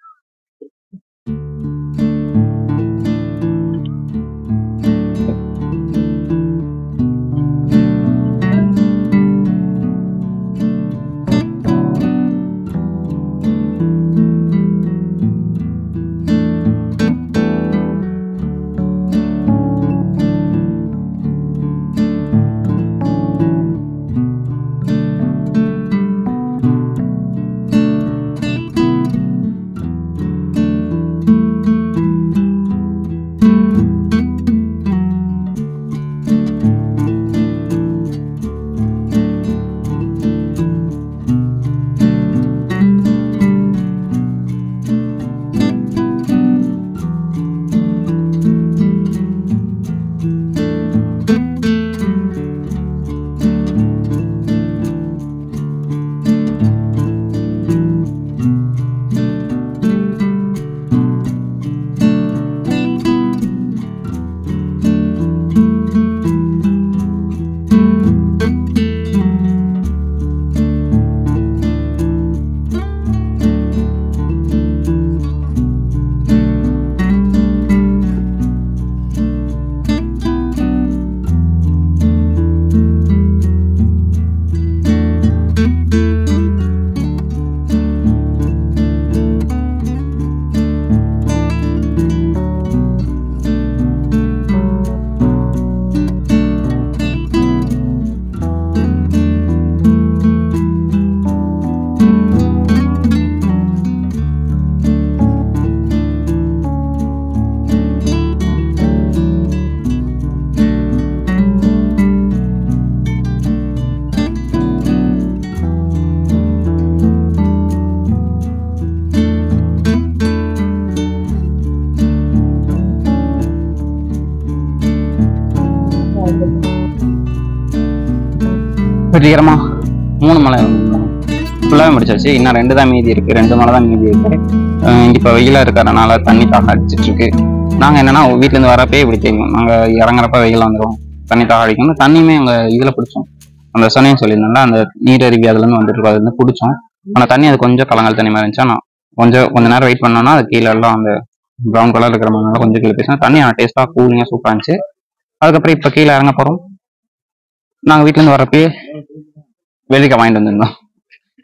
வெற்றிகரமா 3 மலை ஃபுல்லாகவே முடிச்சாச்சு. இன்னும் 2 தான் மீதி இருக்கு. 2 மலை தான் மீதி இருக்கு. இப்போ வெயிலாக இருக்கிறதுனால தண்ணி தாக அடிச்சிட்டு இருக்கு. நாங்கள் என்னன்னா வீட்டிலேருந்து வரப்பே இப்படி தெரியும். நாங்கள் இறங்குறப்ப வெயில் வந்துடும், தண்ணி தாக அடிக்கும். தண்ணியுமே அங்கே இதில் பிடிச்சோம். அந்த சொன்னையும் சொல்லியிருந்தோம்ல, அந்த நீரருவி அதுலேருந்து வந்துட்டு இருக்கோம். அதுலேருந்து பிடிச்சோம். ஆனால் தண்ணி அது கொஞ்சம் கலங்கல் தண்ணி மாதிரி இருந்துச்சா, நான் கொஞ்ச நேரம் வெயிட் பண்ணோன்னா அது கீழே எல்லாம் அந்த ப்ரௌன் கலர் இருக்கிற மாதிரி கொஞ்சம் கீழே பேசினா தண்ணி டேஸ்ட்டாக கூலிங்காக சூப்பராக இருந்துச்சு. அதுக்கப்புறம் இப்போ கீழே இறங்க போகிறோம். நாங்கள் வீட்டிலேருந்து வரப்பே வெள்ளிக்காய் வாங்கிட்டு வந்திருந்தோம்.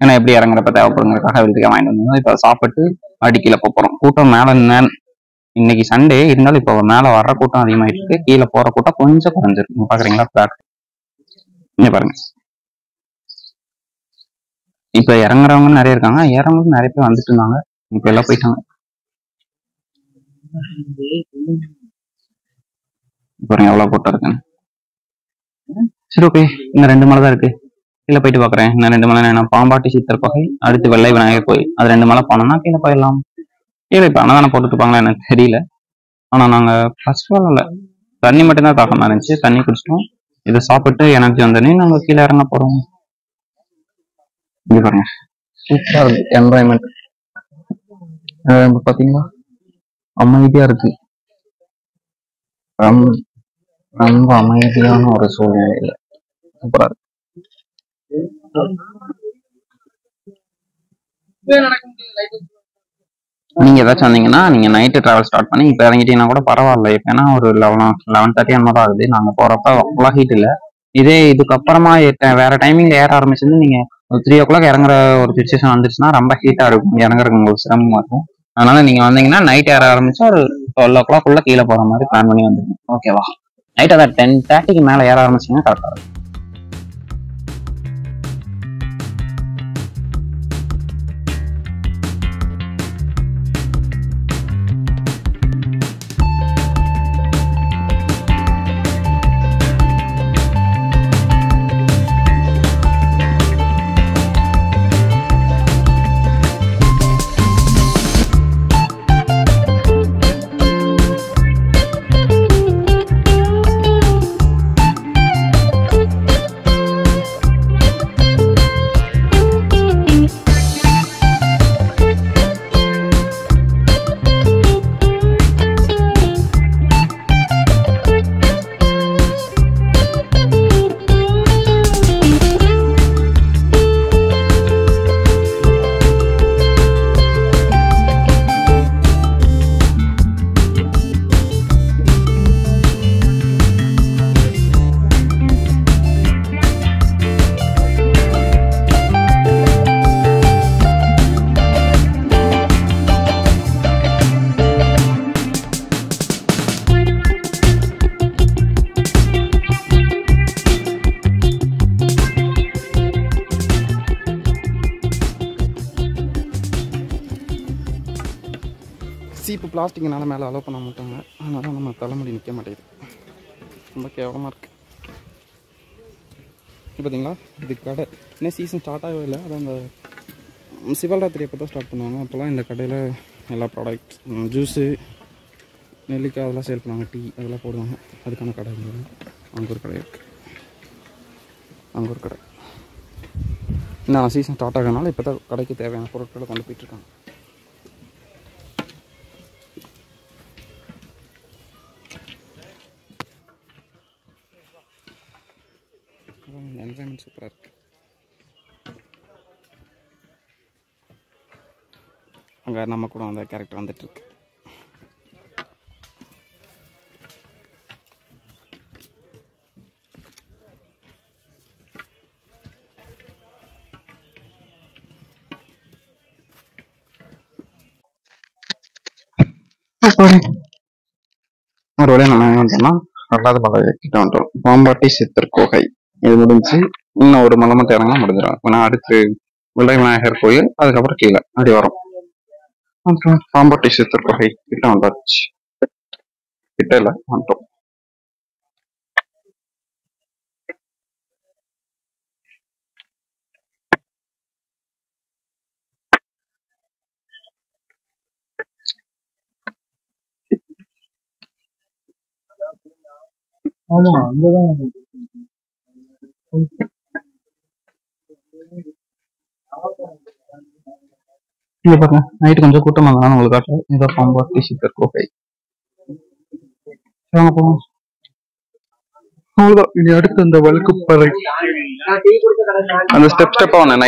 ஏன்னா எப்படி இறங்குறப்ப தேவைப்படுங்கிறதுக்காக வெள்ளிக்காய் வாங்கிட்டு வந்திருந்தோம். இப்போ சாப்பிட்டு அடி கீழே போகிறோம். கூட்டம் மேலே இன்னைக்கு சண்டே இருந்தாலும் இப்போ மேலே வர்ற கூட்டம் அதிகமாகிட்டு இருக்கு. கீழே போகிற கூட்டம் கொஞ்சம் குறைஞ்சிருக்கு. பார்க்குறீங்களா ஃபிளாட் இங்கே பாருங்க. இப்போ இறங்குறவங்க நிறைய இருக்காங்க, இறங்குறது நிறைய பேர் வந்துட்டு இருந்தாங்க. இப்போ எல்லாம் போயிட்டாங்க. பாருங்க எவ்வளோ கூட்டம் இருக்குன்னு. சரி ஓகே, இன்னும் 2 மலை தான் இருக்கு. கீழே போயிட்டு பார்க்குறேன். இன்னும் 2 மலை என்ன, பாம்பாட்டி சித்தர் பகை, அடுத்து வெள்ளை விநாயகர் கோயில். அது 2 மலை போனோம்னா கீழே போயிடலாம். கீழே இப்போ அன்னதானம் போட்டுருப்பாங்களா எனக்கு தெரியல. ஆனால் நாங்கள் ஃபர்ஸ்ட் இல்லை, தண்ணி மட்டும்தான் தாக்கமாக இருந்துச்சு. தண்ணி குடிச்சிட்டோம். இதை சாப்பிட்டு எனர்ஜி வந்தோடனே நாங்கள் கீழே இறங்க போகிறோம். இங்கே பாருங்க சூப்பராக இருக்கு என்வாயன்மெண்ட். பார்த்தீங்களா அமைதியாக இருக்கு. ரொம்ப அமைதியான ஒரு சூழ்நிலையில சூப்பராக இருக்கு. நீங்க ஏதாச்சும் வந்தீங்கன்னா நீங்க நைட்டு டிராவல் ஸ்டார்ட் பண்ணி இப்போ இறங்கிட்டீங்கன்னா கூட பரவாயில்ல. ஏன்னா ஒரு 11:30 அந்த மாதிரி ஆகுது. நாங்க போறப்ப அவ்வளோ ஹீட் இல்லை. இதே இதுக்கப்புறமா வேற டைமிங்ல ஏற ஆரம்பிச்சிருந்து நீங்க ஒரு 3 o'clock இறங்குற ஒரு சுச்சுவேஷன் வந்துருச்சுன்னா ரொம்ப ஹீட்டா இருக்கும், இறங்குறதுக்கு உங்களுக்கு சிரமமா இருக்கும். அதனால நீங்க வந்தீங்கன்னா நைட் ஏற ஆரம்பிச்சா ஒரு 12 o'clock உள்ள கீழே போற மாதிரி பிளான் பண்ணி வந்துருங்க. ஓகேவா? நைட் அதான் 10:30க்கு மேல ஏற ஆரம்பிச்சிங்கன்னா கரெக்டா இருக்கும். சீப்பு பிளாஸ்டிக்னால மேலே அலோவ் பண்ண மாட்டாங்க. அதனால நம்ம தலைமுடி நிற்க மாட்டேங்குது. ரொம்ப கேவலமாக இருக்குது. பார்த்தீங்களா, இது கடை இன்னும் சீசன் ஸ்டார்ட் ஆகவே இல்லை. அது அந்த சிவராத்திரி அப்போ தான் ஸ்டார்ட் பண்ணுவாங்க. அப்போல்லாம் இந்த கடையில் எல்லா ப்ராடக்ட் ஜூஸு, நெல்லிக்காய் அதெல்லாம் சேல் பண்ணுவாங்க. டீ அதெல்லாம் போடுவாங்க. அதுக்கான கடை இருந்தது. அங்கே ஒரு கடை இருக்குது, அங்கே ஒரு கடை. இன்னும் சீசன் ஸ்டார்ட் ஆகிறதுனால இப்போ தான் கடைக்கு தேவையான பொருட்களை கொண்டு போயிட்டுருக்காங்க. என்வாயன்மெண்ட் சூப்பராக இருக்குது. அங்கே நம்ம கூட அந்த கேரக்டர் வந்துட்டுருக்கு. ஒரு வழியாக நம்ம என்ன வந்தோம்னா ரெண்டாவது மலை கிட்ட வந்துட்டோம். பாம்பாட்டி சித்தர் கோகை இது முடிஞ்சு இன்னும் ஒரு மலை மட்டும் இறங்க முடிஞ்சிடும். ஏன்னா அடுத்து வெள்ளை விநாயகர் கோயில், அதுக்கப்புறம் கீழே அப்படி வரும். அப்புறம் பாம்பாட்டி சித்தர் கோகை கிட்ட வந்தாச்சு. கிட்ட இல்லை வந்துட்டோம். ஆமா அங்கதான் இங்க பாருங்க நைட்டு கொஞ்சம் கூட்டமா இருந்தாலும் உங்களுக்கு காட்டுறேன். இதை பாம்பாட்டி சித்தர் கோப்பை வாங்க போவோம். அவ்வளவுதான். இனி அடுத்து அந்த வழுக்குப்பாறை அந்த ஸ்டெப்பா ஒன்று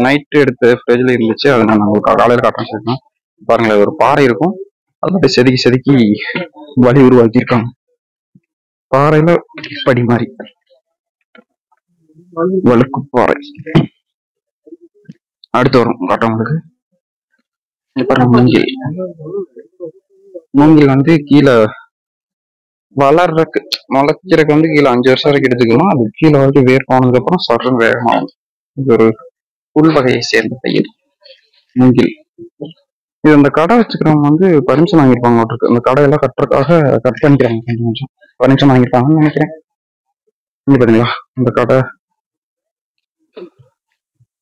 நைட்டு எடுத்து ஃப்ரிட்ஜில் இருந்துச்சு. அதை நான் உங்களுக்கு காலையில் காட்டுறேன் சொல்லிட்டேன். பாருங்களேன் ஒரு பாறை இருக்கும், அதை அப்படியே செதுக்கி வழி உருவாக்கியிருக்காங்க. பாறையில படி மாதிரி வழுக்குப்பாறை. அடுத்து வரும் காட்டுறவங்களுக்கு. பாருங்க மூங்கில் வந்து கீழே முளைக்கிறதுக்கு வந்து கீழே 5 வருஷம் வரைக்கும் எடுத்துக்கணும். அது கீழே வரைக்கும் வேர் போனதுக்கு அப்புறம் சர்றன்னு வேகமாகும். இது ஒரு புல் வகையை சேர்ந்த பயிர் மூங்கில். இது அந்த கடை வச்சுக்கிறவங்க வந்து பர்மிஷன் வாங்கியிருப்பாங்க. அந்த கடையெல்லாம் கட்டுறதுக்காக கட் பண்ணிக்கிறாங்க. கொஞ்சம் பர்மிஷன் வாங்கியிருப்பாங்கன்னு நினைக்கிறேன். இங்க பாத்தீங்களா இந்த கடை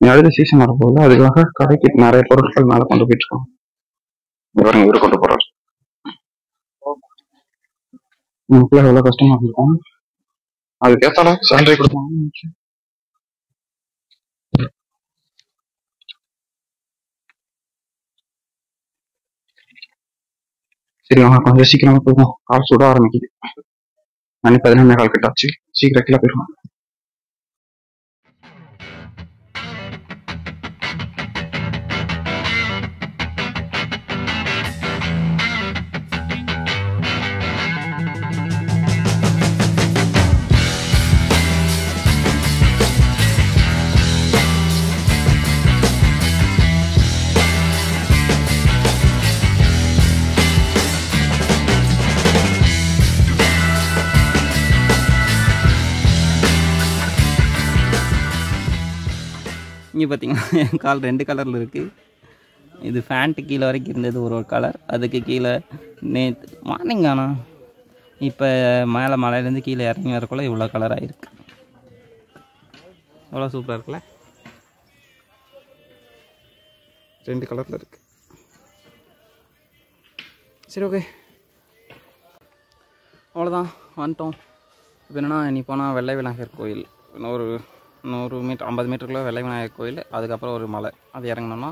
அடுத்த சீசன் வரப்போகுது, அதுக்காக கடைக்கு நிறைய பொருட்கள் மேல கொண்டு போயிட்டு இருக்காங்க. பாருங்க இவரு கொண்டு போறாரு. எவ்வளவு கஷ்டமா இருக்கும், அதுக்கேத்தால சேலரி கொடுப்பாங்க. சரி வாங்க கொஞ்சம் சீக்கிரமா போயிடும், கால் சுட ஆரம்பிக்குது. மணி 11:15 கிட்ட ஆச்சு. சீக்கிரம் கீழே போயிடுவோம். இங்கே பார்த்தீங்கன்னா என் கால் 2 கலரில் இருக்குது. இது ஃபேண்ட்டு கீழே வரைக்கும் இருந்தது ஒரு கலர், அதுக்கு கீழே நேற்று மார்னிங் ஆனால் இப்போ மேலே மலையிலேருந்து கீழே இறங்கி வரக்குள்ள இவ்வளோ கலர் ஆகிருக்கு. எவ்வளோ சூப்பராக இருக்குல்ல, 2 கலரில் இருக்குது. சரி ஓகே அவ்வளோதான் வந்துட்டோம். இப்போ என்னென்னா இனி போனால் வெள்ளை விநாயகர் கோயில், இன்னொரு 100 மீட்டர் 50 மீட்டருக்குள்ளே வெள்ளை விநாயகர் கோயில், அதுக்கப்புறம் ஒரு மலை, அது இறங்கினோம்னா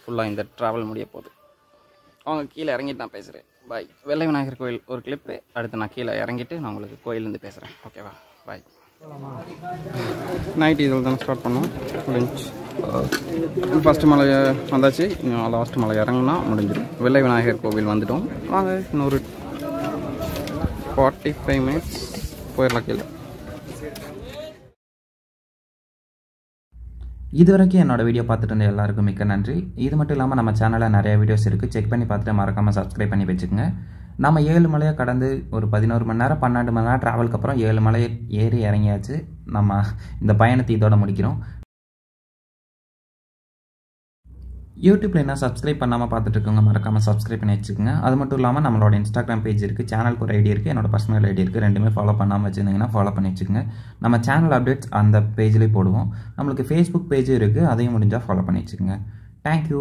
ஃபுல்லாக இந்த ட்ராவல் முடிய போகுது. அவங்க கீழே இறங்கிட்டு நான் பேசுகிறேன். பாய். வெள்ளை விநாயகர் கோயில் ஒரு கிளிப்பு, அடுத்து நான் கீழே இறங்கிட்டு நான் உங்களுக்கு கோயிலேருந்து பேசுகிறேன். ஓகேவா, பாய். நைட் இதில் தான் ஸ்டார்ட் பண்ணோம். லஞ்ச் ஃபஸ்ட்டு மலை வந்தாச்சு, இன்னும் லாஸ்ட் மலை இறங்கினா முடிஞ்சிடும். வெள்ளை விநாயகர் கோவில் வந்துட்டோம். வாங்க இன்னொரு 45 மினிட்ஸ் போயிடலாம் கீழே. இது வரைக்கும் என்னோட வீடியோ பார்த்துட்டு இருந்த எல்லாருக்கும் மிக்க நன்றி. இது மட்டும் இல்லாமல் நம்ம சேனலில் நிறைய வீடியோஸ் இருக்குது, செக் பண்ணி பார்த்துட்டு மறக்காமல் சப்ஸ்கிரைப் பண்ணி வச்சுக்கோங்க. நம்ம 7 மலையை கடந்து ஒரு 11 மணி நேரம் 12 மணி நேரம் ட்ராவலுக்கு அப்புறம் 7 மலையை ஏறி இறங்கியாச்சு. நம்ம இந்த பயணத்தை இதோட முடிக்கிறோம். யூடியூப்பில் என்ன சப்ஸ்கிரைப் பண்ணாமல் பார்த்துட்டு இருக்கவங்க மறக்காமல் சப்ஸ்கிரைப் பண்ணி வச்சுக்கோங்க. அது மட்டும் இல்லாமல் நம்மளோட இன்ஸ்டாகிராம் பேஜ் இருக்குது, சேனலுக்கு ஒரு ஐடி இருக்குது, என்னோட பர்சனல் ஐடி இருக்குது. ரெண்டுமே ஃபாலோ பண்ணாமல் வச்சுருந்தீங்கன்னா ஃபாலோ பண்ணி வச்சுக்கோங்க. நம்ம சேனல் அப்டேட்ஸ் அந்த பேஜ்லேயே போடுவோம். நம்மளுக்கு ஃபேஸ்புக் பேஜும் இருக்குது, அதையும் முடிஞ்சால் ஃபாலோ பண்ணி வச்சுக்கோங்க. தேங்க்யூ.